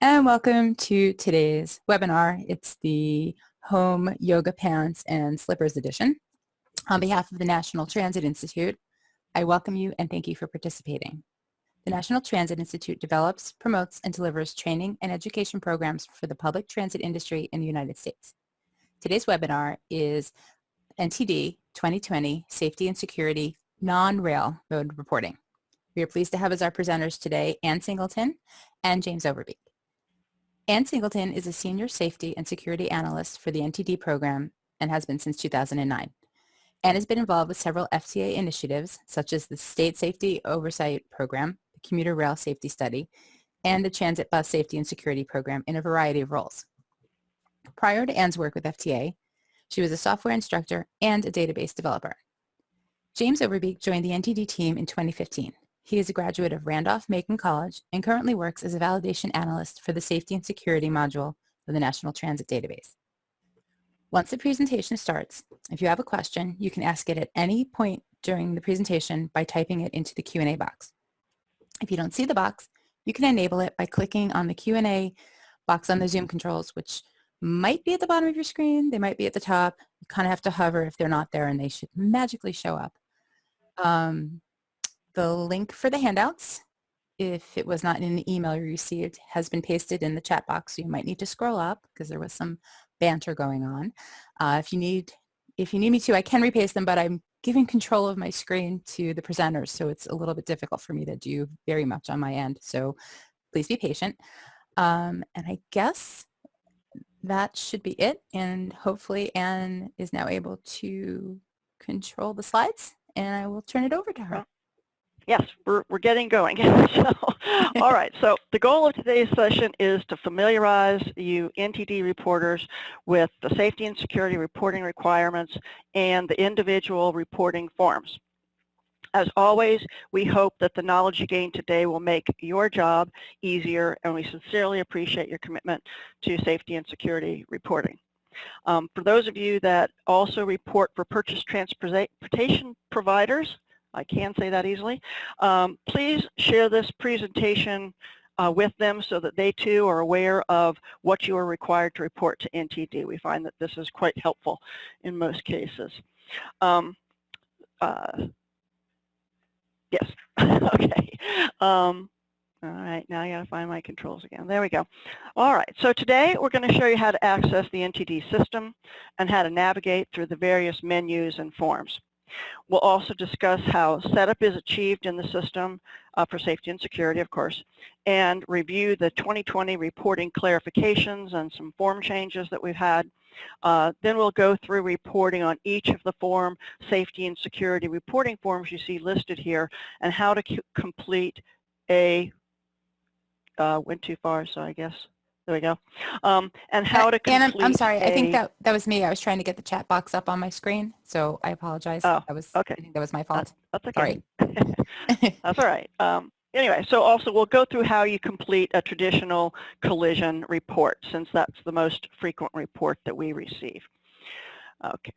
And welcome to today's webinar. It's the Home Yoga Pants and Slippers edition. On behalf of the National Transit Institute, I welcome you and thank you for participating. The National Transit Institute develops, promotes, and delivers training and education programs for the public transit industry in the United States. Today's webinar is NTD 2020 Safety and Security Non-Rail Mode Reporting. We are pleased to have as our presenters today Ann Singleton and James Overbeek. Ann Singleton is a Senior Safety and Security Analyst for the NTD program and has been since 2009. Ann has been involved with several FTA initiatives, such as the State Safety Oversight Program, the Commuter Rail Safety Study, and the Transit Bus Safety and Security Program in a variety of roles. Prior to Ann's work with FTA, she was a software instructor and a database developer. James Overbeek joined the NTD team in 2015. He is a graduate of Randolph-Macon College and currently works as a validation analyst for the Safety and Security module of the National Transit Database. Once the presentation starts, if you have a question, you can ask it at any point during the presentation by typing it into the Q&A box. If you don't see the box, you can enable it by clicking on the Q&A box on the Zoom controls, which might be at the bottom of your screen. They might be at the top. You kind of have to hover if they're not there, and they should magically show up. The link for the handouts, if it was not in the email you received, has been pasted in the chat box, so you might need to scroll up because there was some banter going on. If you need me to, I can repaste them, but I'm giving control of my screen to the presenters, so it's a little bit difficult for me to do very much on my end, so please be patient. And I guess that should be it, and hopefully Ann is now able to control the slides, and I will turn it over to her. Yes, we're getting going. All right, so the goal of today's session is to familiarize you NTD reporters with the safety and security reporting requirements and the individual reporting forms. As always, we hope that the knowledge you gain today will make your job easier, and we sincerely appreciate your commitment to safety and security reporting. For those of you that also report for purchased transportation providers, I can say that easily, please share this presentation with them so that they too are aware of what you are required to report to NTD. We find that this is quite helpful in most cases. Yes, okay. All right, now I gotta find my controls again. There we go. All right, so today we're gonna show you how to access the NTD system and how to navigate through the various menus and forms. We'll also discuss how setup is achieved in the system for safety and security, of course, and review the 2020 reporting clarifications and some form changes that we've had. Then we'll go through reporting on each of the form safety and security reporting forms you see listed here and how to complete a, went too far, so I guess. There we go. And how to complete. And I'm sorry, I think that was me. I was trying to get the chat box up on my screen, so I apologize. Oh, okay. I think that was my fault. That's okay. Sorry. That's all right. Anyway, so also we'll go through how you complete a traditional collision report, since that's the most frequent report that we receive. Okay.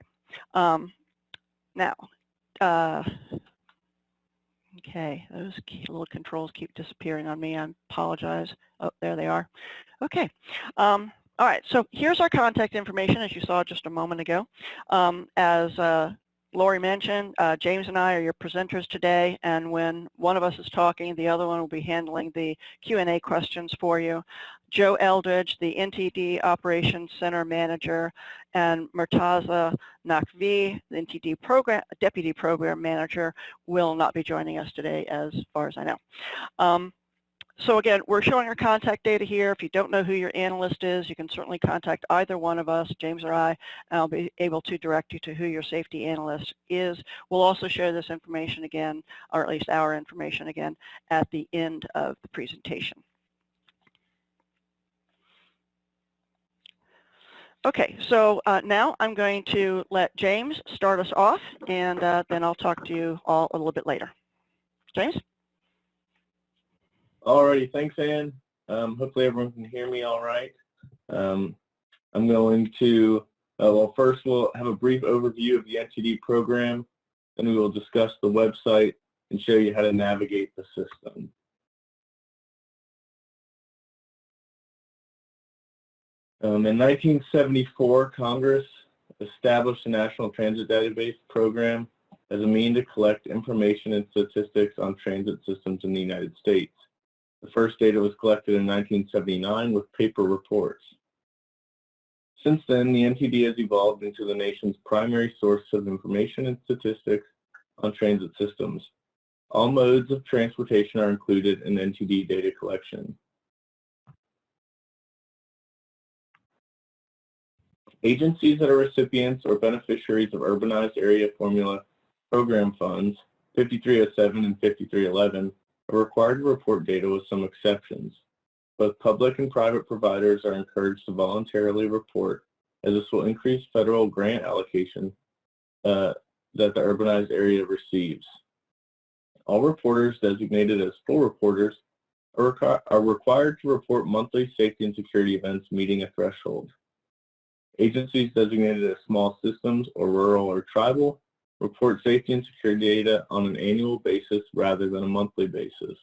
Now, okay, those little controls keep disappearing on me. I apologize. Oh, there they are. Okay. All right, so here's our contact information, as you saw just a moment ago. As Lori mentioned, James and I are your presenters today, and when one of us is talking, the other one will be handling the Q&A questions for you. Joe Eldridge, the NTD Operations Center Manager, and Murtaza Naqvi, the NTD Deputy Program Manager, will not be joining us today as far as I know. So again, we're showing our contact data here. If you don't know who your analyst is, you can certainly contact either one of us, James or I, and I'll be able to direct you to who your safety analyst is. We'll also share this information again, or at least our information again, at the end of the presentation. Okay, so now I'm going to let James start us off, and then I'll talk to you all a little bit later. James? Alrighty, thanks, Ann. Hopefully everyone can hear me all right. I'm going to, well, first we'll have a brief overview of the NTD program, then we will discuss the website and show you how to navigate the system. In 1974, Congress established the National Transit Database Program as a means to collect information and statistics on transit systems in the United States. The first data was collected in 1979 with paper reports. Since then, the NTD has evolved into the nation's primary source of information and statistics on transit systems. All modes of transportation are included in NTD data collection. Agencies that are recipients or beneficiaries of Urbanized Area Formula Program funds, 5307 and 5311, are required to report data with some exceptions. Both public and private providers are encouraged to voluntarily report, as this will increase federal grant allocation that the urbanized area receives. All reporters designated as full reporters are required to report monthly safety and security events meeting a threshold. Agencies designated as small systems or rural or tribal report safety and security data on an annual basis rather than a monthly basis.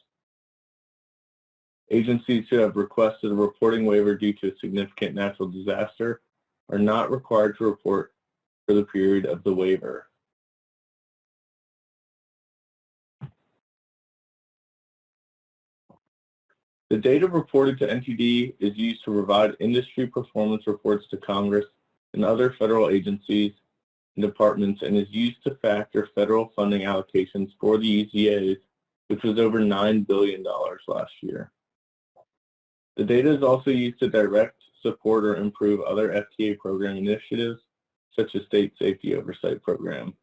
Agencies who have requested a reporting waiver due to a significant natural disaster are not required to report for the period of the waiver. The data reported to NTD is used to provide industry performance reports to Congress and other federal agencies and departments, and is used to factor federal funding allocations for the EZAs, which was over $9 billion last year. The data is also used to direct, support, or improve other FTA program initiatives, such as State Safety Oversight Program.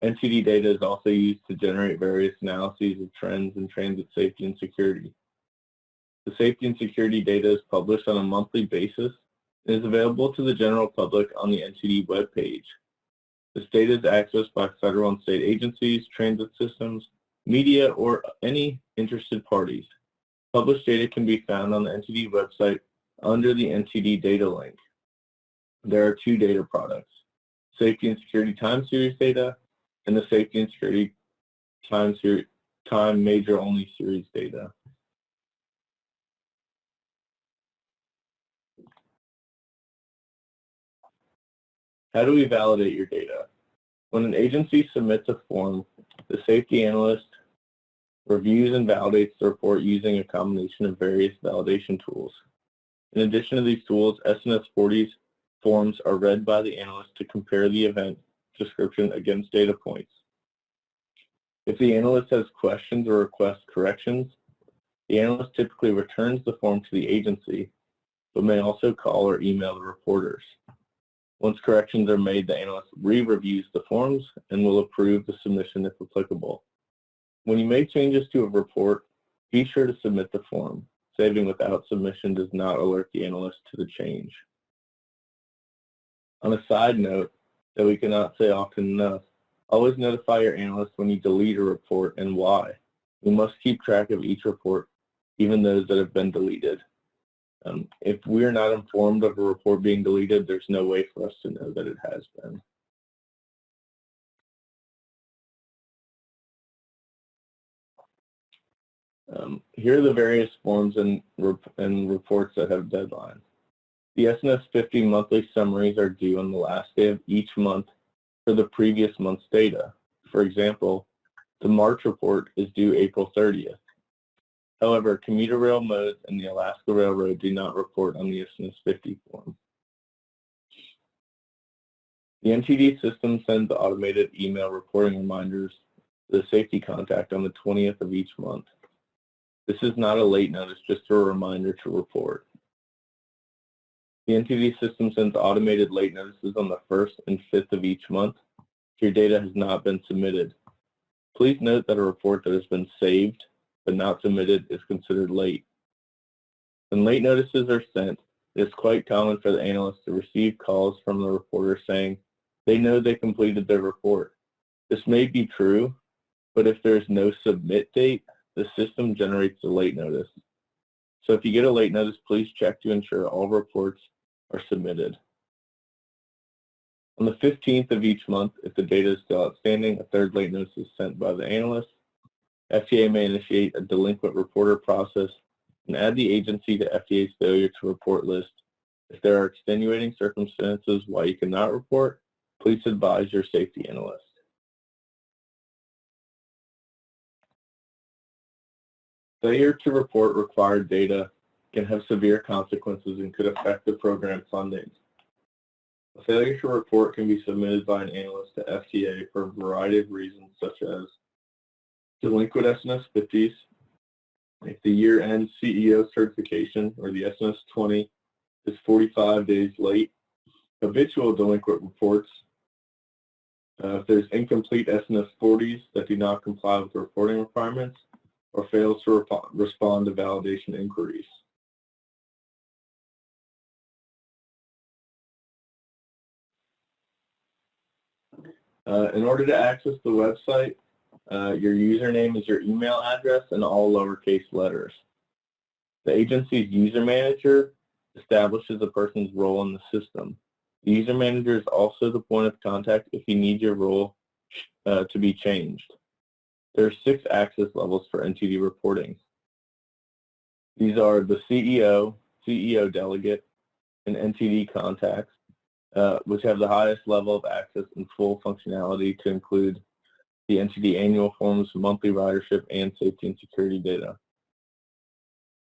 NTD data is also used to generate various analyses of trends in transit safety and security. The safety and security data is published on a monthly basis and is available to the general public on the NTD webpage. This data is accessed by federal and state agencies, transit systems, media, or any interested parties. Published data can be found on the NTD website under the NTD data link. There are two data products, Safety and Security Time Series data and the Safety and Security Time Major Only Series data. How do we validate your data? When an agency submits a form, the safety analyst reviews and validates the report using a combination of various validation tools. In addition to these tools, S&S-20 forms are read by the analyst to compare the event description against data points. If the analyst has questions or requests corrections, the analyst typically returns the form to the agency, but may also call or email the reporters. Once corrections are made, the analyst re-reviews the forms and will approve the submission if applicable. When you make changes to a report, be sure to submit the form. Saving without submission does not alert the analyst to the change. On a side note that we cannot say often enough, always notify your analyst when you delete a report and why. We must keep track of each report, even those that have been deleted. If we are not informed of a report being deleted, there's no way for us to know that it has been. Here are the various forms and reports that have deadlines. The S&S-50 monthly summaries are due on the last day of each month for the previous month's data. For example, the March report is due April 30th. However, commuter rail modes and the Alaska Railroad do not report on the S&S-50 form. The NTD system sends automated email reporting reminders to the safety contact on the 20th of each month. This is not a late notice, just a reminder to report. The NTD system sends automated late notices on the 1st and 5th of each month if your data has not been submitted. Please note that a report that has been saved but not submitted is considered late. When late notices are sent, it is quite common for the analyst to receive calls from the reporter saying they know they completed their report. This may be true, but if there is no submit date, the system generates a late notice. So if you get a late notice, please check to ensure all reports are submitted. On the 15th of each month, if the data is still outstanding, a third late notice is sent by the analyst. FTA may initiate a delinquent reporter process and add the agency to FTA's failure to report list If there are extenuating circumstances why you cannot report, please advise your safety analyst. Failure to report required data can have severe consequences and could affect the program funding. A failure to report can be submitted by an analyst to FTA for a variety of reasons, such as delinquent S&S-50s, if the year-end CEO certification or the S&S-20 is 45 days late, habitual delinquent reports, if there's incomplete S&S-40s that do not comply with the reporting requirements, or fails to respond to validation inquiries. In order to access the website, your username is your email address in all lowercase letters. The agency's user manager establishes a person's role in the system. The user manager is also the point of contact if you need your role to be changed. There are 6 access levels for NTD reporting. These are the CEO, CEO delegate, and NTD contacts, which have the highest level of access and full functionality to include the NTD annual forms, monthly ridership, and safety and security data.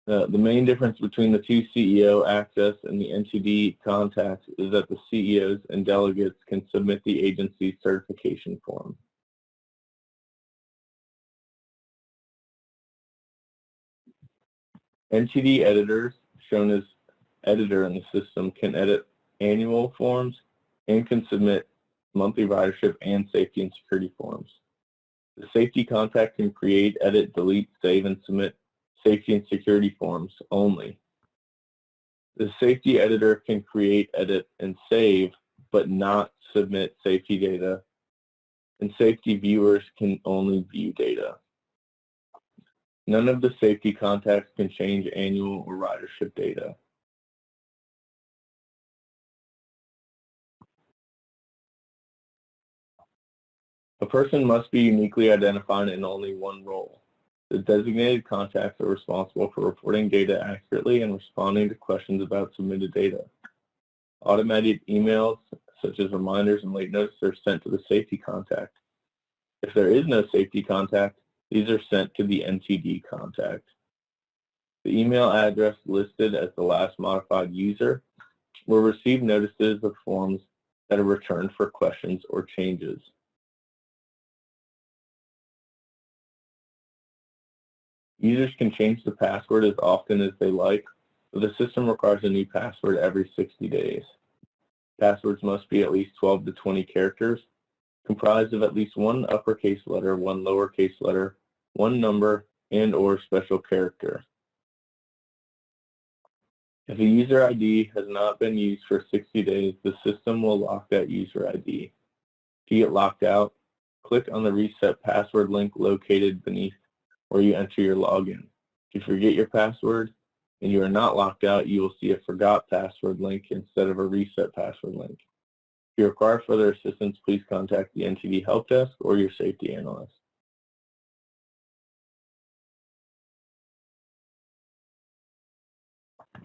The main difference between the 2 CEO access and the NTD contacts is that the CEOs and delegates can submit the agency's certification form. NTD editors, shown as editor in the system, can edit annual forms and can submit monthly ridership and safety and security forms. The safety contact can create, edit, delete, save, and submit safety and security forms only. The safety editor can create, edit, and save, but not submit safety data, and safety viewers can only view data. None of the safety contacts can change annual or ridership data. A person must be uniquely identified in only one role. The designated contacts are responsible for reporting data accurately and responding to questions about submitted data. Automated emails, such as reminders and late notices, are sent to the safety contact. If there is no safety contact, these are sent to the NTD contact. The email address listed as the last modified user will receive notices of forms that are returned for questions or changes. Users can change the password as often as they like, but the system requires a new password every 60 days. Passwords must be at least 12 to 20 characters, comprised of at least one uppercase letter, one lowercase letter, one number, and/or special character. If a user ID has not been used for 60 days, the system will lock that user ID. To get locked out, click on the Reset Password link located beneath where you enter your login. If you forget your password and you are not locked out, you will see a Forgot Password link instead of a Reset Password link. If you require further assistance, please contact the NTD Help Desk or your safety analyst.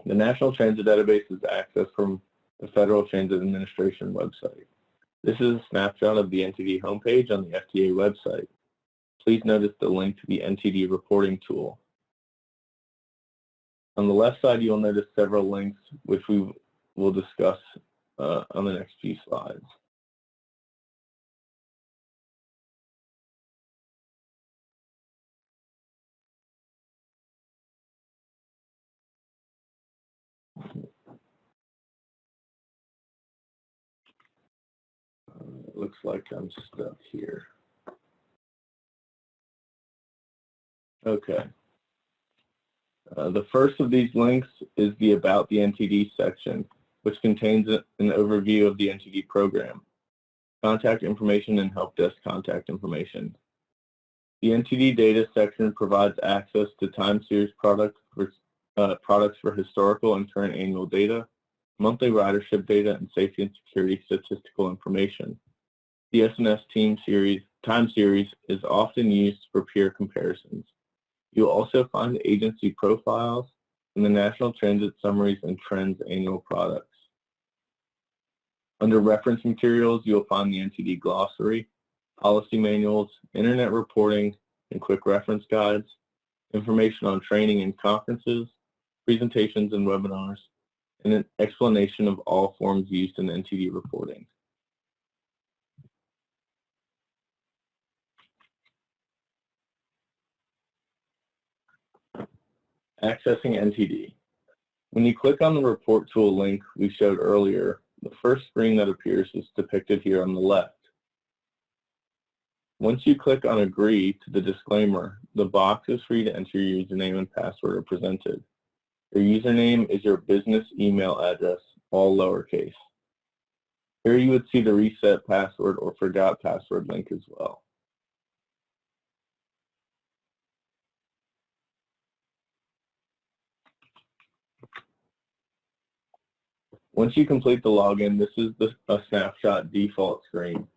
The National Transit Database is accessed from the Federal Transit Administration website. This is a snapshot of the NTD homepage on the FTA website. Please notice the link to the NTD reporting tool. On the left side, you'll notice several links, which we will discuss on the next few slides. It looks like I'm stuck here. Okay. The first of these links is the About the NTD section, which contains an overview of the NTD program, contact information, and help desk contact information. The NTD data section provides access to time series products for historical and current annual data, monthly ridership data, and safety and security statistical information. The S&S time series is often used for peer comparisons. You'll also find agency profiles and the National Transit Summaries and Trends annual products. Under reference materials, you'll find the NTD glossary, policy manuals, internet reporting, and quick reference guides, information on training and conferences, presentations and webinars, and an explanation of all forms used in NTD reporting. Accessing NTD. When you click on the report tool link we showed earlier, the first screen that appears is depicted here on the left. Once you click on Agree to the disclaimer, the boxes for you to enter your username and password are presented. Your username is your business email address, all lowercase. Here you would see the reset password or forgot password link as well. Once you complete the login, this is a snapshot default screen.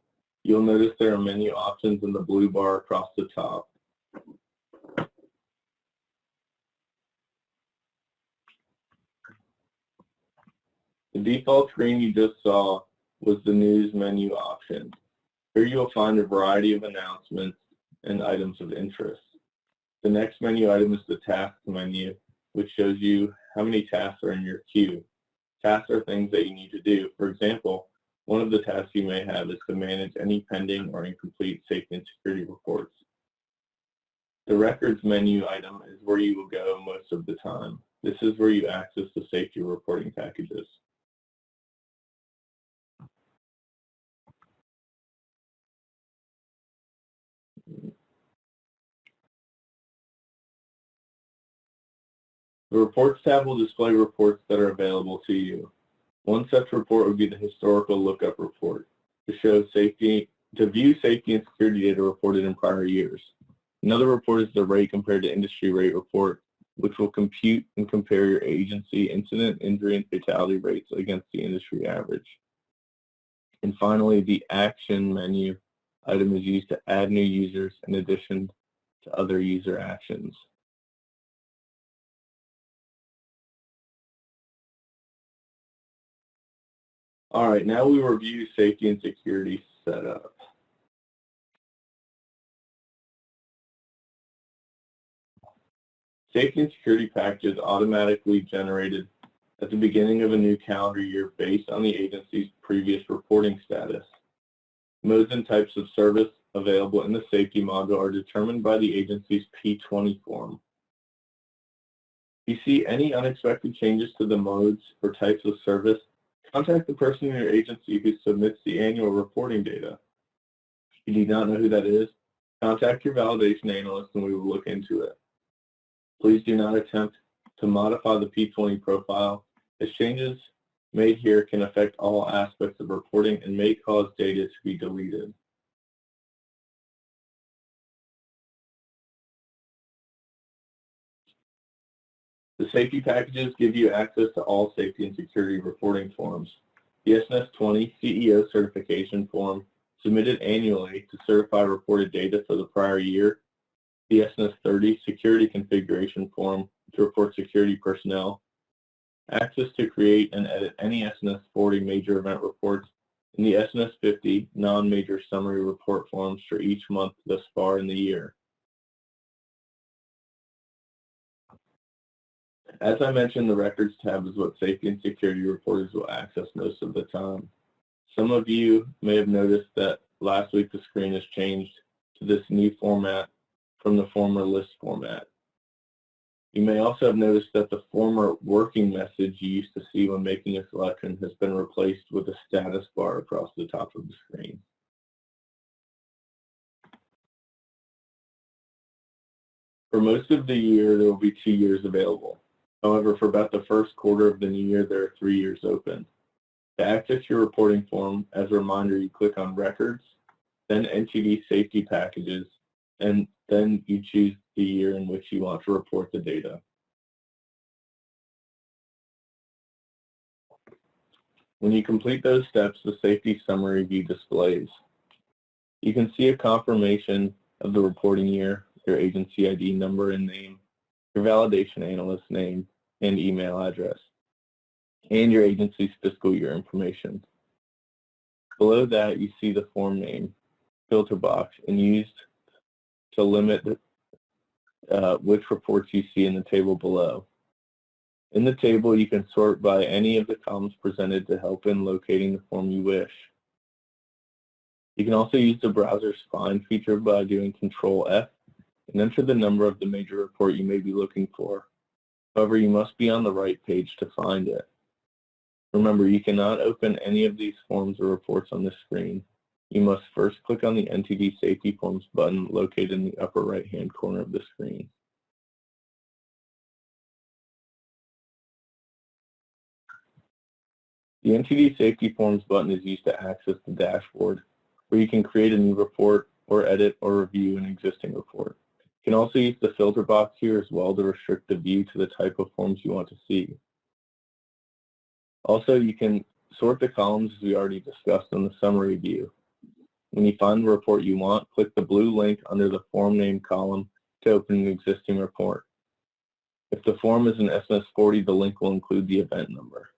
You'll notice there are menu options in the blue bar across the top. The default screen you just saw was the news menu option. Here you will find a variety of announcements and items of interest. The next menu item is the tasks menu, which shows you how many tasks are in your queue. Tasks are things that you need to do. For example, one of the tasks you may have is to manage any pending or incomplete safety and security reports. The records menu item is where you will go most of the time. This is where you access the safety reporting packages. The Reports tab will display reports that are available to you. One such report would be the Historical Lookup Report, to view safety and security data reported in prior years. Another report is the Rate Compared to Industry Rate Report, which will compute and compare your agency incident, injury, and fatality rates against the industry average. And finally, the Action menu item is used to add new users in addition to other user actions. All right, now we review safety and security setup. Safety and security packages automatically generated at the beginning of a new calendar year based on the agency's previous reporting status. Modes and types of service available in the safety module are determined by the agency's P20 form. If you see any unexpected changes to the modes or types of service, contact the person in your agency who submits the annual reporting data. If you do not know who that is, contact your validation analyst and we will look into it. Please do not attempt to modify the P20 profile, as changes made here can affect all aspects of reporting and may cause data to be deleted. The safety packages give you access to all safety and security reporting forms. The S&S-20 CEO Certification form, submitted annually to certify reported data for the prior year. The S&S-30 Security Configuration form to report security personnel. Access to create and edit any S&S-40 major event reports, and the S&S-50 non-major summary report forms for each month thus far in the year. As I mentioned, the Records tab is what safety and security reporters will access most of the time. Some of you may have noticed that last week the screen has changed to this new format from the former list format. You may also have noticed that the former working message you used to see when making a selection has been replaced with a status bar across the top of the screen. For most of the year, there will be 2 years available. However, for about the first quarter of the new year, there are 3 years open. To access your reporting form, as a reminder, you click on Records, then NTD Safety Packages, and then you choose the year in which you want to report the data. When you complete those steps, the safety summary view displays. You can see a confirmation of the reporting year, your agency ID number and name, your validation analyst name and email address, and your agency's fiscal year information. Below that, you see the form name, filter box, and used to limit which reports you see in the table below. In the table, you can sort by any of the columns presented to help in locating the form you wish. You can also use the browser's find feature by doing Control F and enter the number of the major report you may be looking for. However, you must be on the right page to find it. Remember, you cannot open any of these forms or reports on this screen. You must first click on the NTD Safety Forms button located in the upper right-hand corner of the screen. The NTD Safety Forms button is used to access the dashboard, where you can create a new report or edit or review an existing report. You can also use the filter box here as well to restrict the view to the type of forms you want to see. Also, you can sort the columns as we already discussed in the summary view. When you find the report you want, click the blue link under the form name column to open an existing report. If the form is an S&S-20, the link will include the event number.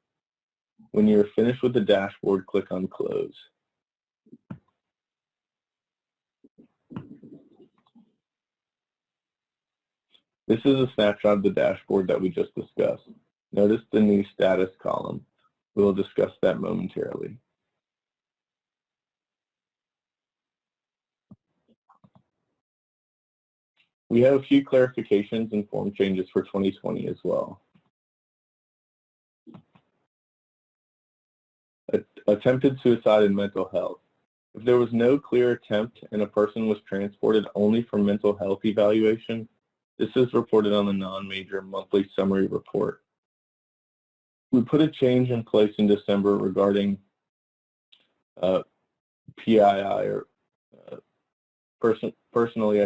When you are finished with the dashboard, click on Close. This is a snapshot of the dashboard that we just discussed. Notice the new status column. We will discuss that momentarily. We have a few clarifications and form changes for 2020 as well. Attempted suicide and mental health. If there was no clear attempt and a person was transported only for mental health evaluation, this is reported on the non-major monthly summary report. We put a change in place in December regarding PII, or personally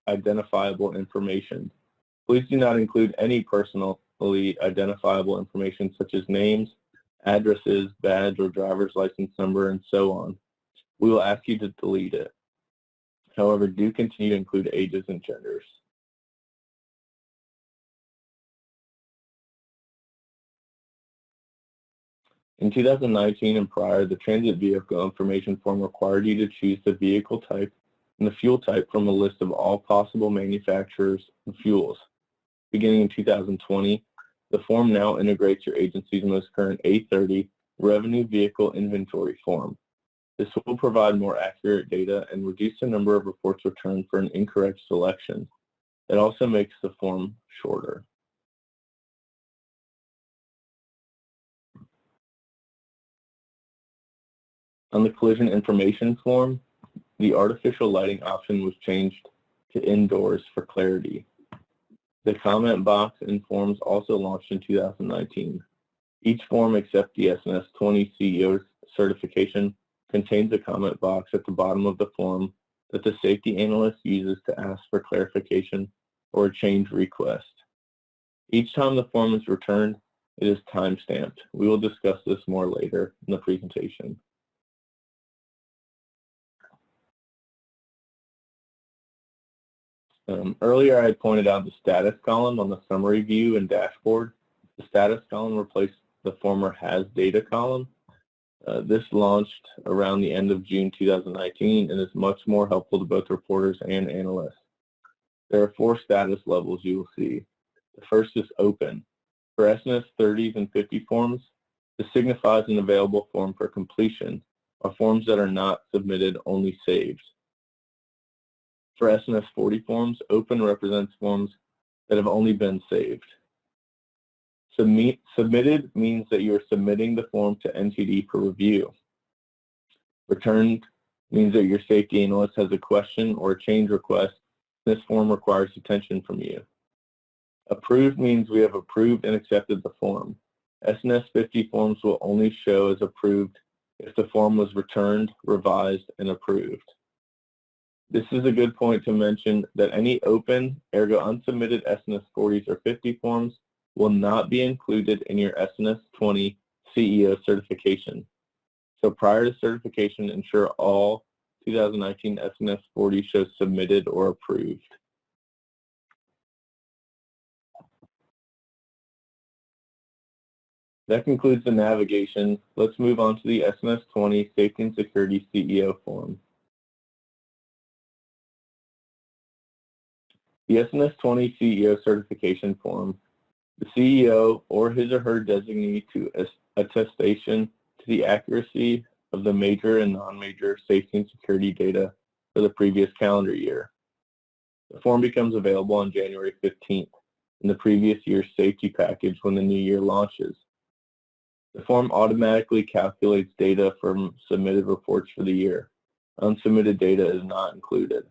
identifiable information. Please do not include any personally identifiable information such as names, addresses, badge or driver's license number, and so on. We will ask you to delete it. However, do continue to include ages and genders. In 2019 and prior, the transit vehicle information form required you to choose the vehicle type and the fuel type from a list of all possible manufacturers and fuels. Beginning in 2020, the form now integrates your agency's most current A30 Revenue Vehicle Inventory form. This will provide more accurate data and reduce the number of reports returned for an incorrect selection. It also makes the form shorter. On the collision information form, the artificial lighting option was changed to indoors for clarity. The comment box in forms also launched in 2019. Each form except the S&S-20 CEO Certification contains a comment box at the bottom of the form that the safety analyst uses to ask for clarification or a change request. Each time the form is returned, it is time-stamped. We will discuss this more later in the presentation. Earlier, I had pointed out the status column on the summary view and dashboard. The status column replaced the former has data column. This launched around the end of June 2019 and is much more helpful to both reporters and analysts. There are 4 status levels you will see. The first is open. For S&S 30s and 50 forms, this signifies an available form for completion, or forms that are not submitted, only saved. For S&S 40 forms, open represents forms that have only been saved. Submitted means that you are submitting the form to NTD for review. Returned means that your safety analyst has a question or a change request. This form requires attention from you. Approved means we have approved and accepted the form. S&S 50 forms will only show as approved if the form was returned, revised, and approved. This is a good point to mention that any open, ergo unsubmitted S&S 40s or 50 forms will not be included in your S&S-20 CEO certification. So prior to certification, ensure all 2019 S&S 40 shows submitted or approved. That concludes the navigation. Let's move on to the S&S-20 Safety and Security CEO form. The S&S-20 CEO Certification form. The CEO or his or her designee to attestation to the accuracy of the major and non-major safety and security data for the previous calendar year. The form becomes available on January 15th in the previous year's safety package when the new year launches. The form automatically calculates data from submitted reports for the year. Unsubmitted data is not included.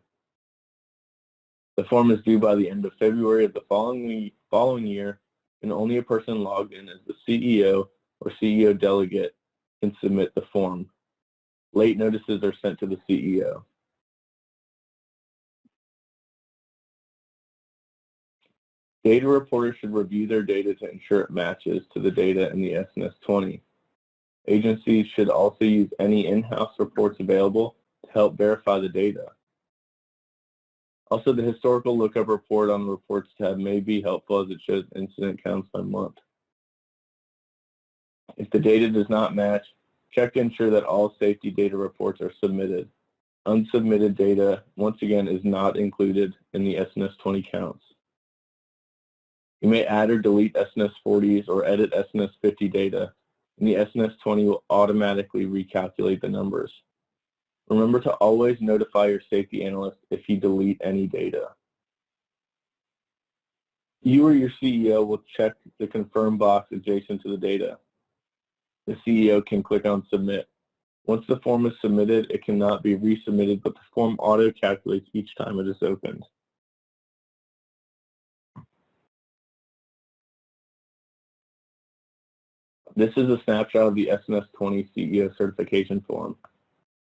The form is due by the end of February of the following year, and only a person logged in as the CEO or CEO delegate can submit the form. Late notices are sent to the CEO. Data reporters should review their data to ensure it matches to the data in the S&S-20. Agencies should also use any in-house reports available to help verify the data. Also, the historical lookup report on the reports tab may be helpful as it shows incident counts by month. If the data does not match, check to ensure that all safety data reports are submitted. Unsubmitted data, once again, is not included in the S&S-20 counts. You may add or delete S&S-40s or edit S&S-50 data, and the S&S-20 will automatically recalculate the numbers. Remember to always notify your safety analyst if you delete any data. You or your CEO will check the confirm box adjacent to the data. The CEO can click on Submit. Once the form is submitted, it cannot be resubmitted, but the form auto-calculates each time it is opened. This is a snapshot of the S&S-20 CEO Certification form.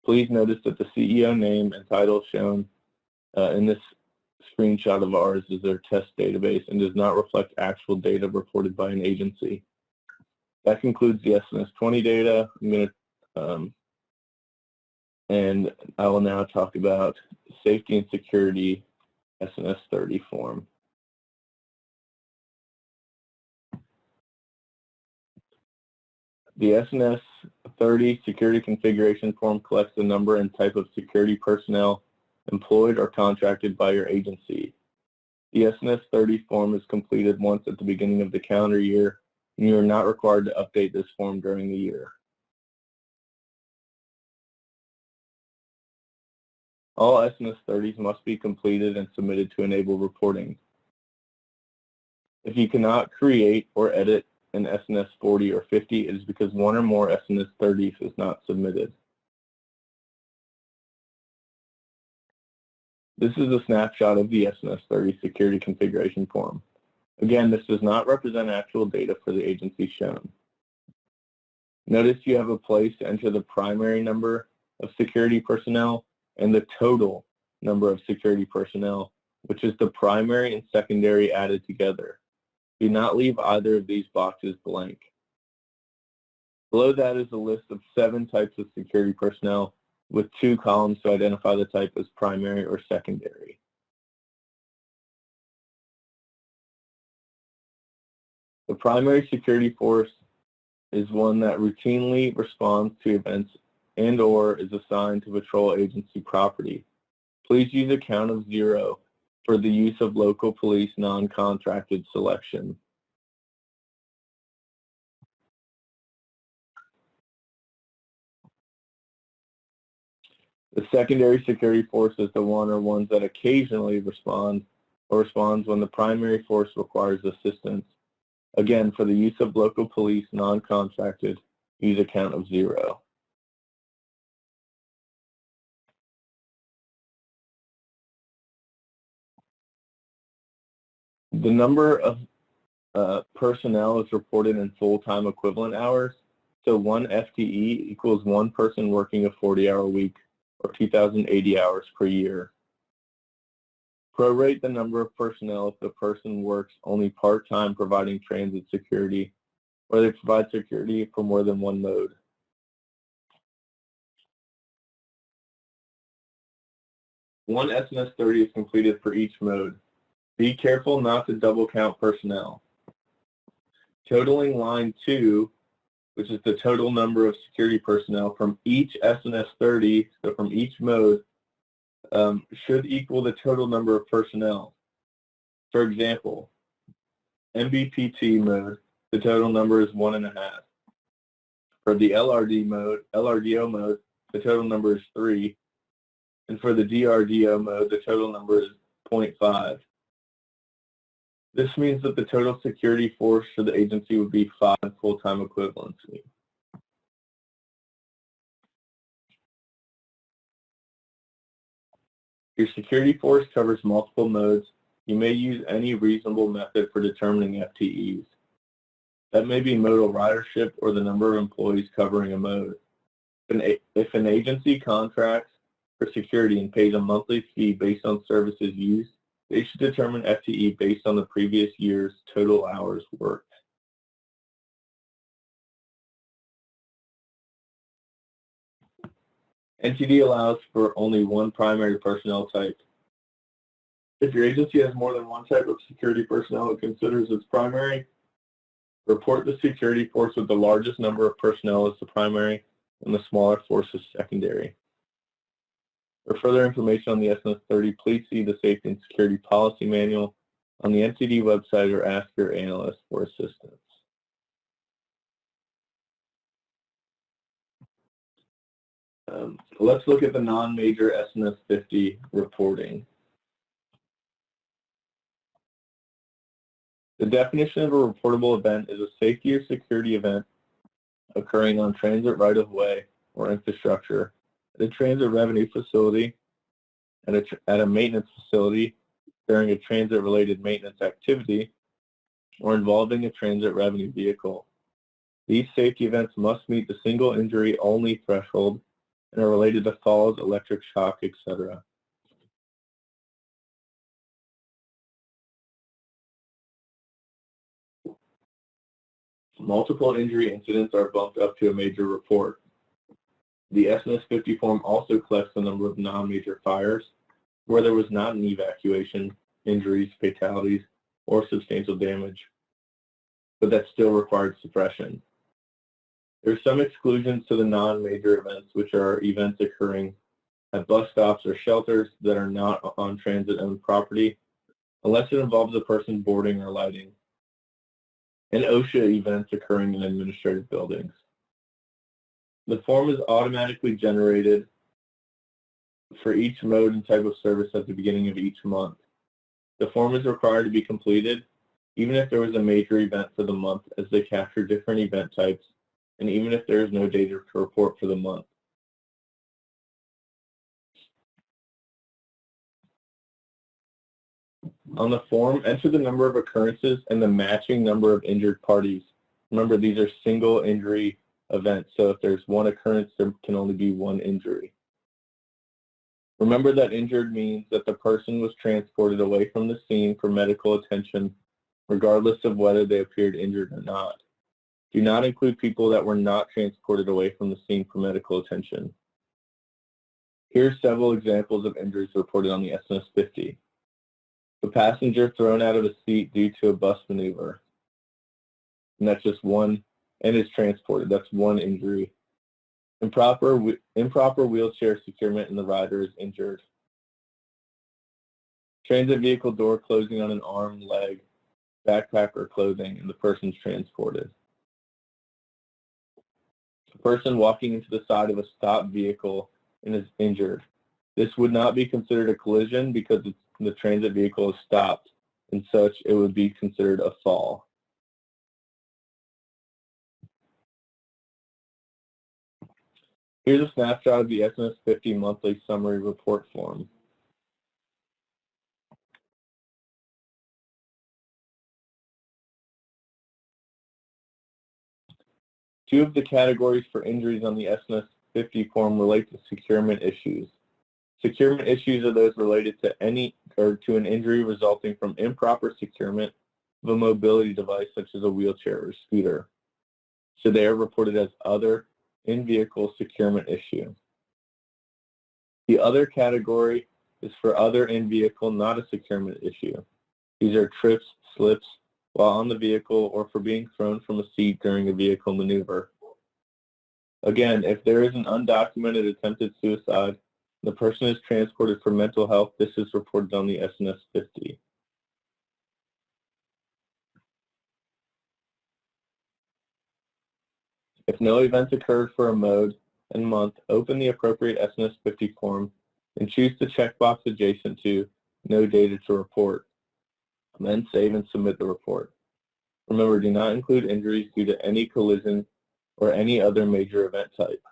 Please notice that the CEO name and title shown in this screenshot of ours is their test database and does not reflect actual data reported by an agency. That concludes the S&S-20 data. And I will now talk about Safety and Security S&S-30 form. The S&S-30 Security Configuration Form collects the number and type of security personnel employed or contracted by your agency. The S&S-30 form is completed once at the beginning of the calendar year, and you are not required to update this form during the year. All S&S-30s must be completed and submitted to enable reporting. If you cannot create or edit an S&S-40 or 50, it is because one or more S&S-30s is not submitted. This is a snapshot of the S&S-30 Security Configuration Form. Again, this does not represent actual data for the agency shown. Notice you have a place to enter the primary number of security personnel and the total number of security personnel, which is the primary and secondary added together. Do not leave either of these boxes blank. Below that is a list of 7 types of security personnel with 2 columns to identify the type as primary or secondary. The primary security force is one that routinely responds to events and/or is assigned to patrol agency property. Please use a count of 0 for the use of local police non-contracted selection. The secondary security force is the one or ones that occasionally respond or responds when the primary force requires assistance. Again, for the use of local police non-contracted, use a count of 0. The number of personnel is reported in full-time equivalent hours. So 1 FTE equals 1 person working a 40-hour week or 2,080 hours per year. Prorate the number of personnel if the person works only part-time providing transit security, or they provide security for more than one mode. One S&S-30 is completed for each mode. Be careful not to double count personnel. Totaling line 2 which is the total number of security personnel from each S&S-20, so from each mode, should equal the total number of personnel. For example, MBPT mode, the total number is 1.5. For the LRDO mode, the total number is 3. And for the DRDO mode, the total number is 0.5. This means that the total security force for the agency would be 5 full-time equivalents. Your security force covers multiple modes. You may use any reasonable method for determining FTEs. That may be modal ridership or the number of employees covering a mode. If an agency contracts for security and pays a monthly fee based on services used, they should determine FTE based on the previous year's total hours worked. NTD allows for only one primary personnel type. If your agency has more than one type of security personnel it considers its primary, report the security force with the largest number of personnel as the primary and the smaller force as secondary. For further information on the S&S-20, please see the Safety and Security Policy Manual on the NTD website or ask your analyst for assistance. Let's look at the non-major S&S-20 reporting. The definition of a reportable event is a safety or security event occurring on transit right-of-way or infrastructure, at a transit revenue facility, at a maintenance facility during a transit-related maintenance activity, or involving a transit revenue vehicle. These safety events must meet the single injury only threshold and are related to falls, electric shock, etc. Multiple injury incidents are bumped up to a major report. The S&S-20 form also collects the number of non-major fires where there was not an evacuation, injuries, fatalities, or substantial damage, but that still required suppression. There are some exclusions to the non-major events, which are events occurring at bus stops or shelters that are not on transit-owned property, unless it involves a person boarding or lighting, and OSHA events occurring in administrative buildings. The form is automatically generated for each mode and type of service at the beginning of each month. The form is required to be completed even if there was a major event for the month, as they capture different event types, and even if there is no data to report for the month. On the form, enter the number of occurrences and the matching number of injured parties. Remember, these are single injury events, so if there's one occurrence, there can only be one injury. Remember that injured means that the person was transported away from the scene for medical attention, regardless of whether they appeared injured or not. Do not include people that were not transported away from the scene for medical attention. Here are several examples of injuries reported on the S&S-20. A passenger thrown out of a seat due to a bus maneuver. And that's just one, and is transported. That's one injury. Improper wheelchair securement and the rider is injured. Transit vehicle door closing on an arm, leg, backpack, or clothing, and the person's transported. A person walking into the side of a stopped vehicle and is injured. This would not be considered a collision because the transit vehicle is stopped, and such it would be considered a fall. Here's a snapshot of the S&S-20 monthly summary report form. Two of the categories for injuries on the S&S-20 form relate to securement issues. Securement issues are those related to to an injury resulting from improper securement of a mobility device such as a wheelchair or scooter. So they are reported as other in-vehicle securement issue. The other category is for other in-vehicle, not a securement issue. These are trips, slips while on the vehicle, or for being thrown from a seat during a vehicle maneuver. Again, if there is an undocumented attempted suicide, the person is transported for mental health, this is reported on the S&S-20. If no events occurred for a mode and month, open the appropriate S&S-20 form and choose the checkbox adjacent to No Data to Report. Then save and submit the report. Remember, do not include injuries due to any collision or any other major event type.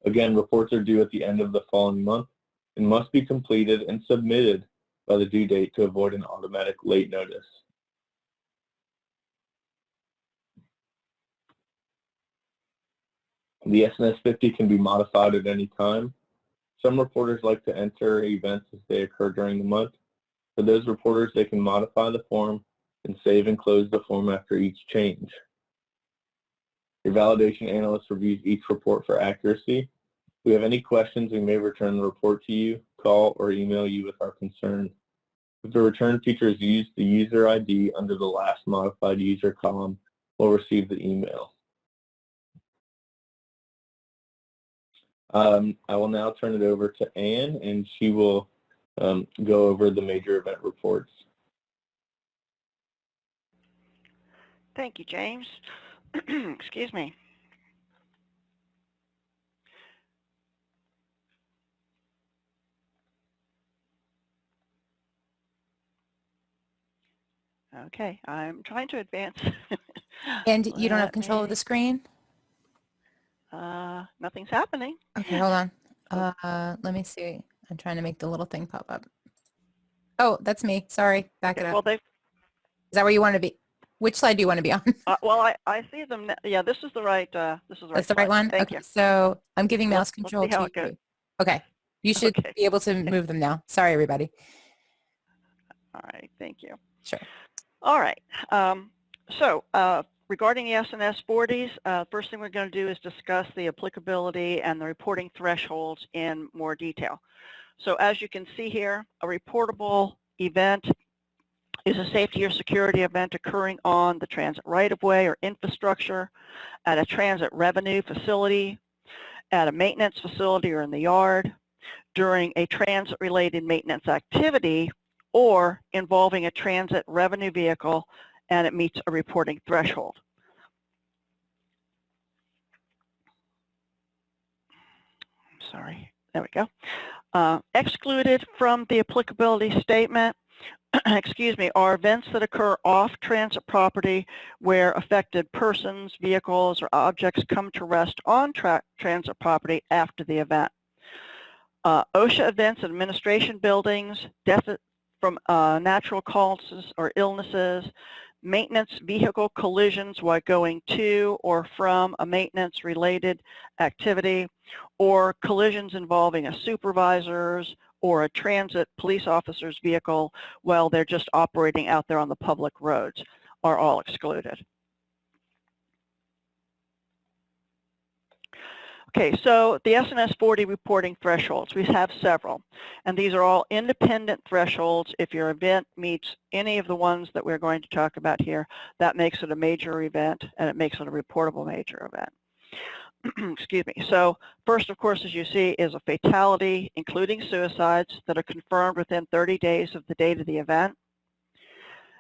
Again, reports are due at the end of the following month and must be completed and submitted by the due date to avoid an automatic late notice. The S&S-20 can be modified at any time. Some reporters like to enter events as they occur during the month. For those reporters, they can modify the form and save and close the form after each change. Your validation analyst reviews each report for accuracy. If we have any questions, we may return the report to you, call, or email you with our concern. If the return feature is used, the user ID under the last modified user column will receive the email. I will now turn it over to Anne, and she will go over the major event reports. Thank you, James. Excuse me. Okay, I'm trying to advance. And you don't have Let control of me- the screen? Nothing's happening. Okay, hold on. Let me see. I'm trying to make the little thing pop up. Oh, that's me. Sorry. Back it Okay, up. well, they. Is that where you want to be? Which slide do you want to be on? Well, I see them. Yeah, this is the right. This is the right. That's the right slide. one? Thank Okay, you. so I'm giving mouse Let's control see how to it goes. you. Okay, you should Okay. be able to move them now. Sorry, everybody. All right. Thank you. Sure. All right. Regarding the S&S-40s, first thing we're going to do is discuss the applicability and the reporting thresholds in more detail. So as you can see here, a reportable event is a safety or security event occurring on the transit right-of-way or infrastructure, at a transit revenue facility, at a maintenance facility or in the yard, during a transit-related maintenance activity, or involving a transit revenue vehicle and it meets a reporting threshold. Sorry, there we go. Excluded from the applicability statement, excuse me, are events that occur off transit property where affected persons, vehicles, or objects come to rest on transit property after the event. OSHA events at administration buildings, death from natural causes or illnesses, maintenance vehicle collisions while going to or from a maintenance-related activity, or collisions involving a supervisor's or a transit police officer's vehicle while they're just operating out there on the public roads are all excluded. Okay, so the S&S-40 reporting thresholds, we have several, and these are all independent thresholds. If your event meets any of the ones that we're going to talk about here, that makes it a major event, and it makes it a reportable major event. Excuse me. So first, of course, as you see, is a fatality, including suicides, that are confirmed within 30 days of the date of the event.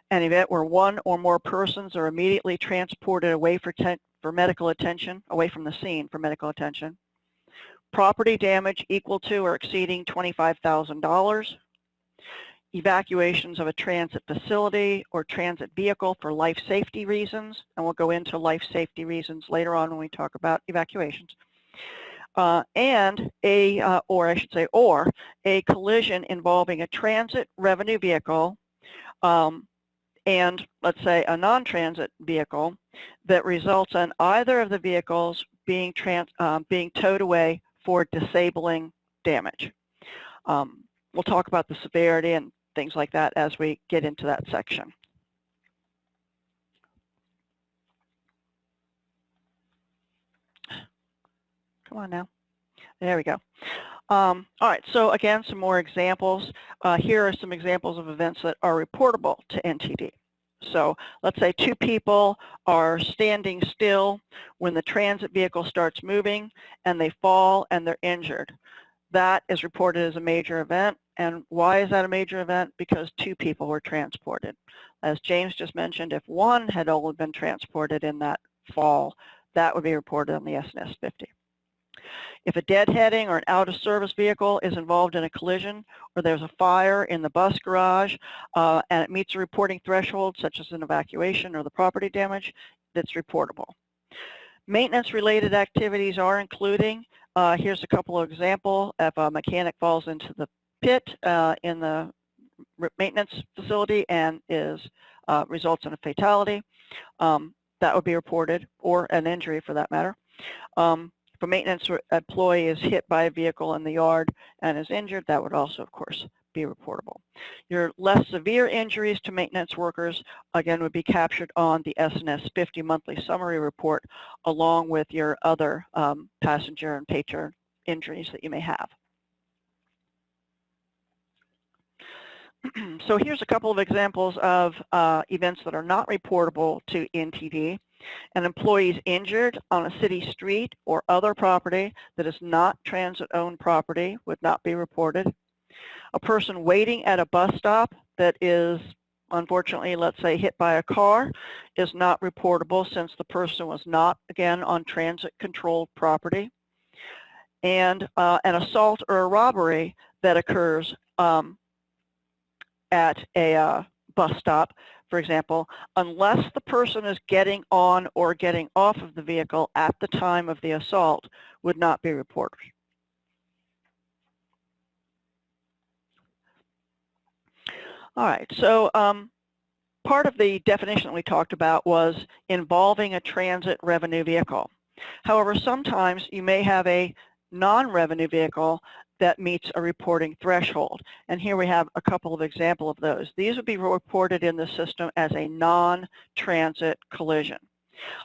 An event where one or more persons are immediately transported away for medical attention, away from the scene for medical attention. Property damage equal to or exceeding $25,000. Evacuations of a transit facility or transit vehicle for life safety reasons, and we'll go into life safety reasons later on when we talk about evacuations. And or a collision involving a transit revenue vehicle and let's say a non-transit vehicle that results in either of the vehicles being towed away for disabling damage. We'll talk about the severity and things like that as we get into that section. Come on now. There we go. All right, so again, some more examples. Here are some examples of events that are reportable to NTD. So let's say two people are standing still when the transit vehicle starts moving and they fall and they're injured. That is reported as a major event. And why is that a major event? Because two people were transported. As James just mentioned, if one had only been transported in that fall, that would be reported on the S&S-20. If a deadheading or an out-of-service vehicle is involved in a collision, or there's a fire in the bus garage, and it meets a reporting threshold, such as an evacuation or the property damage, that's reportable. Maintenance-related activities are including, here's a couple of examples. If a mechanic falls into the pit in the maintenance facility and results in a fatality, that would be reported, or an injury for that matter. If a maintenance employee is hit by a vehicle in the yard and is injured, that would also, of course, be reportable. Your less severe injuries to maintenance workers, again, would be captured on the S&S-20 monthly summary report, along with your other passenger and patron injuries that you may have. So here's a couple of examples of events that are not reportable to NTD. An employee is injured on a city street or other property that is not transit-owned property would not be reported. A person waiting at a bus stop that is, unfortunately, let's say, hit by a car is not reportable since the person was not, again, on transit-controlled property. And an assault or a robbery that occurs at a bus stop, for example, unless the person is getting on or getting off of the vehicle at the time of the assault, would not be reported. All right, so part of the definition that we talked about was involving a transit revenue vehicle. However, sometimes you may have a non-revenue vehicle that meets a reporting threshold. And here we have a couple of examples of those. These would be reported in the system as a non-transit collision.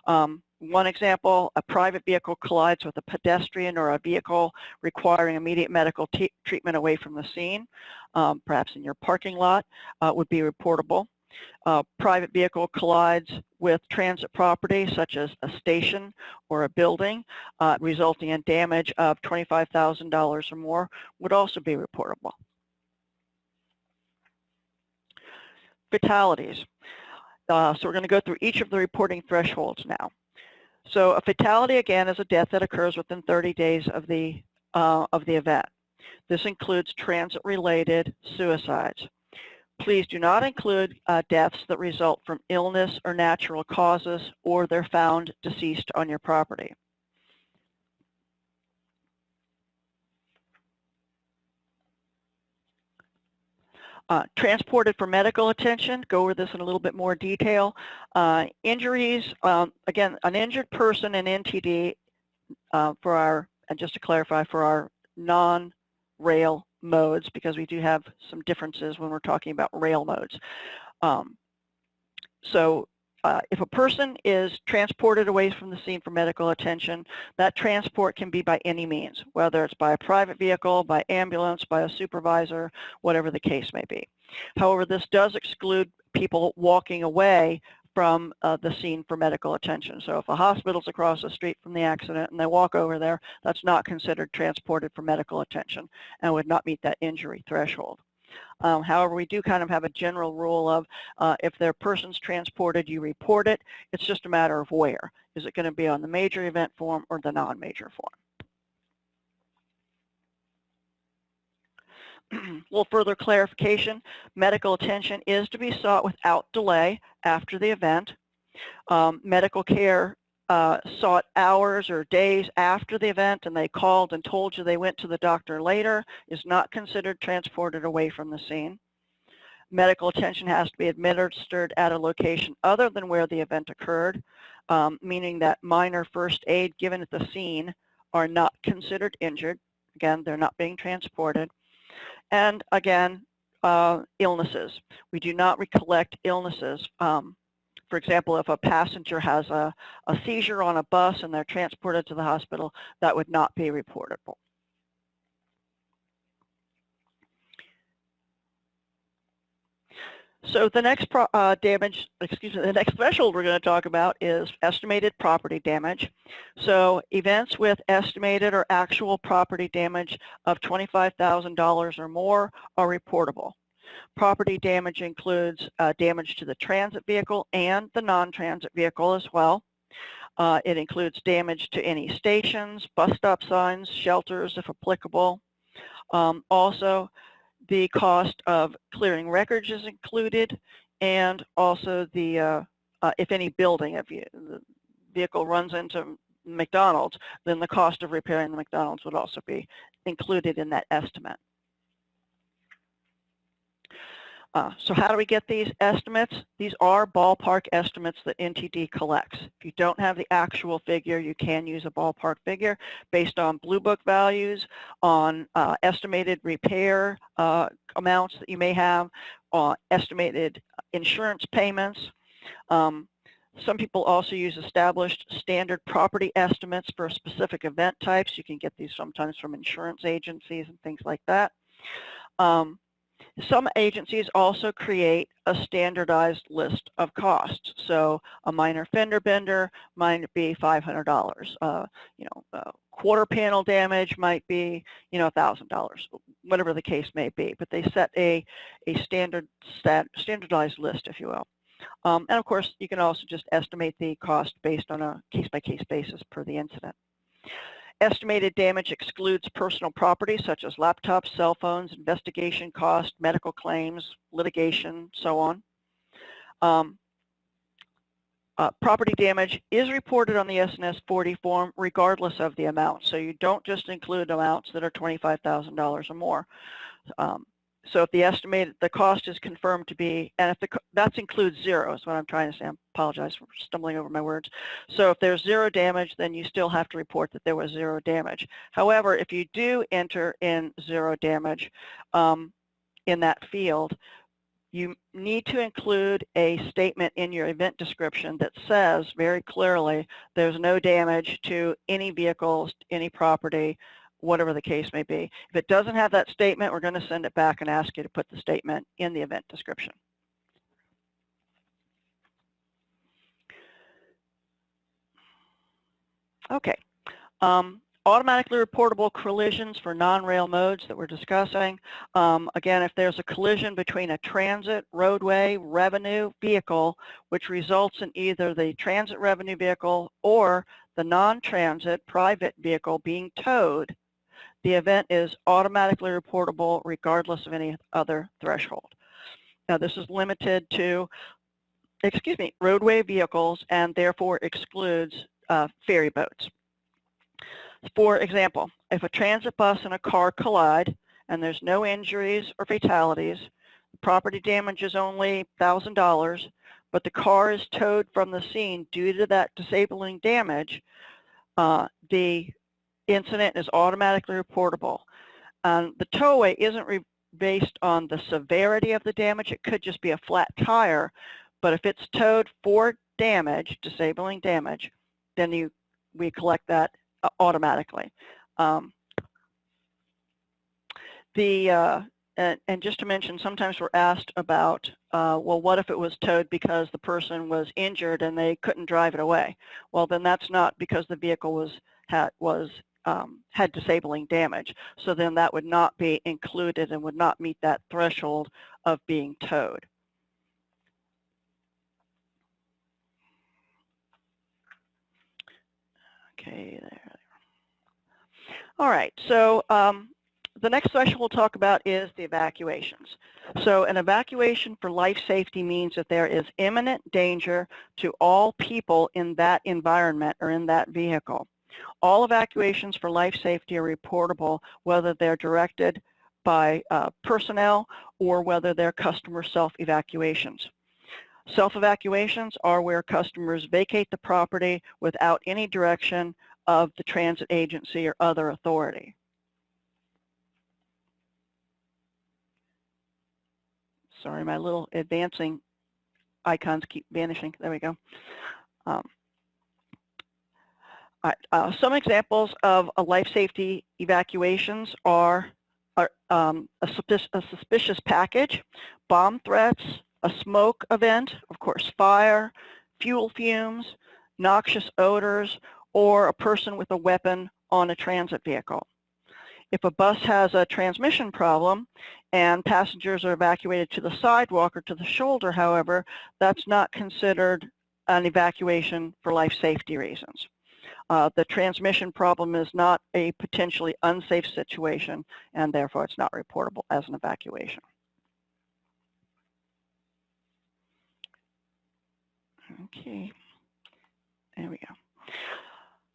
One example, a private vehicle collides with a pedestrian or a vehicle requiring immediate medical treatment away from the scene, perhaps in your parking lot, would be reportable. Private vehicle collides with transit property such as a station or a building, resulting in damage of $25,000 or more, would also be reportable. Fatalities. So we're going to go through each of the reporting thresholds now. So a fatality, again, is a death that occurs within 30 days of the event. This includes transit-related suicides. Please do not include deaths that result from illness or natural causes, or they're found deceased on your property. Transported for medical attention, go over this in a little bit more detail. Injuries, again, an injured person in NTD for our, and just to clarify, for our non-rail modes, because we do have some differences when we're talking about rail modes. If a person is transported away from the scene for medical attention, that transport can be by any means, whether it's by a private vehicle, by ambulance, by a supervisor, whatever the case may be. However, this does exclude people walking away from the scene for medical attention. So if a hospital's across the street from the accident and they walk over there, that's not considered transported for medical attention and would not meet that injury threshold. However, we do kind of have a general rule of if their person's transported, you report it. It's just a matter of where. Is it going to be on the major event form or the non-major form? A little further clarification, medical attention is to be sought without delay after the event. Medical care sought hours or days after the event and they called and told you they went to the doctor later is not considered transported away from the scene. Medical attention has to be administered at a location other than where the event occurred, meaning that minor first aid given at the scene are not considered injured. Again, they're not being transported. And again, illnesses. We do not recollect illnesses. For example, if a passenger has a seizure on a bus and they're transported to the hospital, that would not be reportable. So the next the next threshold we're going to talk about is estimated property damage. So events with estimated or actual property damage of $25,000 or more are reportable. Property damage includes damage to the transit vehicle and the non-transit vehicle as well. It includes damage to any stations, bus stop signs, shelters if applicable. Also, the cost of clearing wreckage is included, and also the if any building, if the vehicle runs into McDonald's, then the cost of repairing the McDonald's would also be included in that estimate. So how do we get these estimates? These are ballpark estimates that NTD collects. If you don't have the actual figure, you can use a ballpark figure based on Blue Book values, on estimated repair amounts that you may have, estimated insurance payments. Some people also use established standard property estimates for specific event types. You can get these sometimes from insurance agencies and things like that. Some agencies also create a standardized list of costs. So a minor fender bender might be $500. Quarter panel damage might be, $1,000, whatever the case may be. But they set a standardized list, if you will. And of course, you can also just estimate the cost based on a case-by-case basis per the incident. Estimated damage excludes personal property such as laptops, cell phones, investigation costs, medical claims, litigation, so on. Property damage is reported on the S&S-20 form regardless of the amount. So you don't just include amounts that are $25,000 or more. So if the cost is confirmed to be, and if that includes zero, is what I'm trying to say. I apologize for stumbling over my words. So if there's zero damage, then you still have to report that there was zero damage. However, if you do enter in zero damage in that field, you need to include a statement in your event description that says very clearly there's no damage to any vehicles, any property, whatever the case may be. If it doesn't have that statement, we're going to send it back and ask you to put the statement in the event description. Okay. Automatically reportable collisions for non-rail modes that we're discussing. Again, if there's a collision between a transit, roadway, revenue vehicle, which results in either the transit revenue vehicle or the non-transit private vehicle being towed, the event is automatically reportable regardless of any other threshold. Now, this is limited to, roadway vehicles and therefore excludes ferry boats. For example, if a transit bus and a car collide and there's no injuries or fatalities, property damage is only $1,000, but the car is towed from the scene due to that disabling damage, the incident is automatically reportable. The towaway isn't based on the severity of the damage. It could just be a flat tire, but if it's towed for damage, disabling damage, then we collect that automatically. And just to mention, sometimes we're asked about, well, what if it was towed because the person was injured and they couldn't drive it away? Well, then that's not because the vehicle had disabling damage. So then that would not be included and would not meet that threshold of being towed. Okay, there. All right, so the next section we'll talk about is the evacuations. So an evacuation for life safety means that there is imminent danger to all people in that environment or in that vehicle. All evacuations for life safety are reportable, whether they're directed by personnel or whether they're customer self-evacuations. Self-evacuations are where customers vacate the property without any direction of the transit agency or other authority. Sorry, my little advancing icons keep vanishing. There we go. Some examples of life safety evacuations are a suspicious package, bomb threats, A smoke event, of course, fire, fuel fumes, noxious odors, or a person with a weapon on a transit vehicle. If a bus has a transmission problem and passengers are evacuated to the sidewalk or to the shoulder, however, that's not considered an evacuation for life safety reasons. The transmission problem is not a potentially unsafe situation, and therefore it's not reportable as an evacuation. Okay, there we go.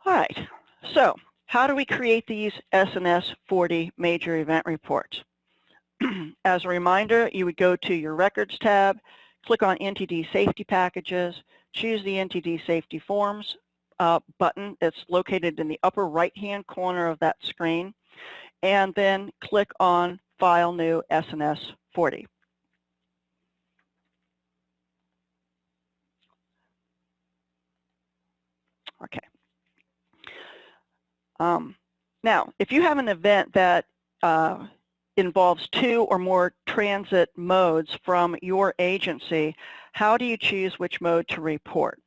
All right, so how do we create these S&S-20 major event reports? As a reminder, you would go to your Records tab, click on NTD Safety Packages, choose the NTD Safety Forms button. It's located in the upper right-hand corner of that screen, and then click on File New S&S-20. Okay. Now, if you have an event that involves 2 or more transit modes from your agency, how do you choose which mode to report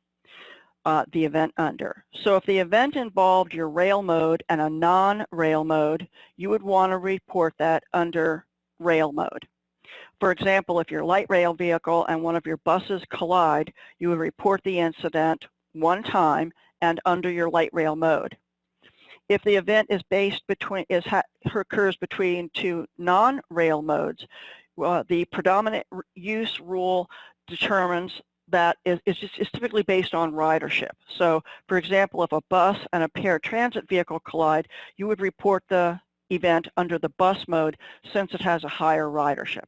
the event under? So if the event involved your rail mode and a non-rail mode, you would want to report that under rail mode. For example, if your light rail vehicle and one of your buses collide, you would report the incident one time and under your light rail mode. If the event is occurs between 2 non-rail modes, the predominant use rule determines that is typically based on ridership. So, for example, if a bus and a paratransit vehicle collide, you would report the event under the bus mode since it has a higher ridership.